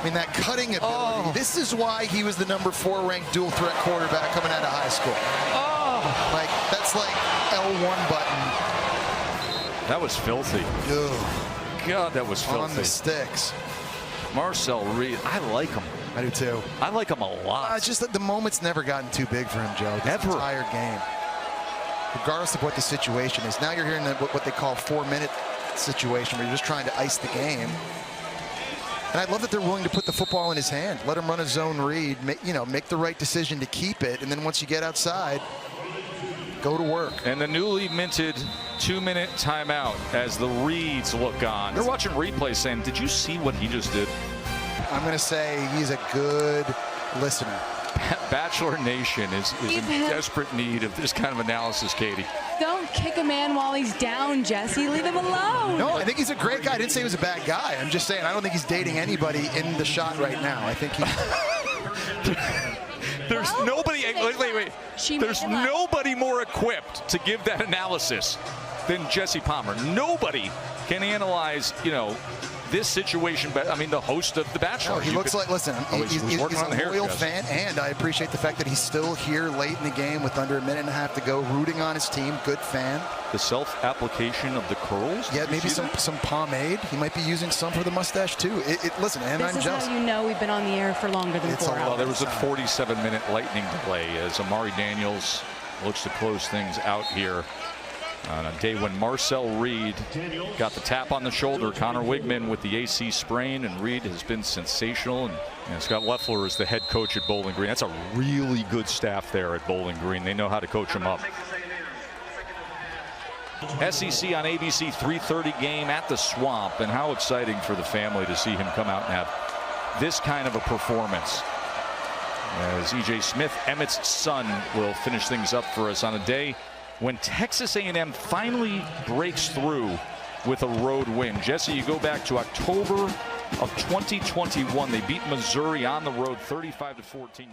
Speaker 2: I mean, that cutting ability. This is why he was the #4 ranked dual threat quarterback coming out of high school.
Speaker 1: Oh.
Speaker 2: Like, that's like L1 button.
Speaker 1: That was filthy.
Speaker 2: Ugh.
Speaker 1: God, that was filthy.
Speaker 2: On the sticks.
Speaker 1: Marcel Reed, I like him.
Speaker 2: I do too.
Speaker 1: I like him a lot.
Speaker 2: It's just that the moment's never gotten too big for him, Joe. This
Speaker 1: Never.
Speaker 2: entire game. Regardless of what the situation is. Now you're hearing what they call 4-minute situation where you're just trying to ice the game. And I love that they're willing to put the football in his hand. Let him run a zone read, make the right decision to keep it. And then once you get outside, go to work.
Speaker 1: And the newly minted 2-minute timeout as the Reeds look on. They're watching replay saying, did you see what he just did?
Speaker 2: I'm going to say he's a good listener.
Speaker 1: Bachelor Nation is in desperate need of this kind of analysis, Katie.
Speaker 4: Don't kick a man while he's down, Jesse. Leave him alone.
Speaker 2: No, I think he's a great guy. I didn't say he was a bad guy. I'm just saying I don't think he's dating anybody in the shot right now. I think he...
Speaker 1: There's nobody. Wait. There's nobody more equipped to give that analysis than Jesse Palmer. Nobody can analyze, this situation. But I mean, the host of The Bachelor.
Speaker 2: No, he looks like. Listen, he's a loyal fan, and I appreciate the fact that he's still here late in the game with under a minute and a half to go, rooting on his team. Good fan.
Speaker 1: The self-application of the curls.
Speaker 2: Yeah, maybe some pomade. He might be using some for the mustache too. Listen, and I'm
Speaker 4: This is
Speaker 2: jealous.
Speaker 4: how you know we've been on the air for longer than 4 hours.
Speaker 1: Well, there was a 47-minute lightning delay as Amari Daniels looks to close things out here on a day when Marcel Reed got the tap on the shoulder. Connor Wigman with the AC sprain, and Reed has been sensational. And Scott Loeffler is the head coach at Bowling Green. That's a really good staff there at Bowling Green. They know how to coach him up. SEC on ABC 3:30 game at the Swamp, and how exciting for the family to see him come out and have this kind of a performance. As E.J. Smith, Emmett's son, will finish things up for us on a day when Texas A&M finally breaks through with a road win. Jesse, you go back to October of 2021. They beat Missouri on the road 35-14.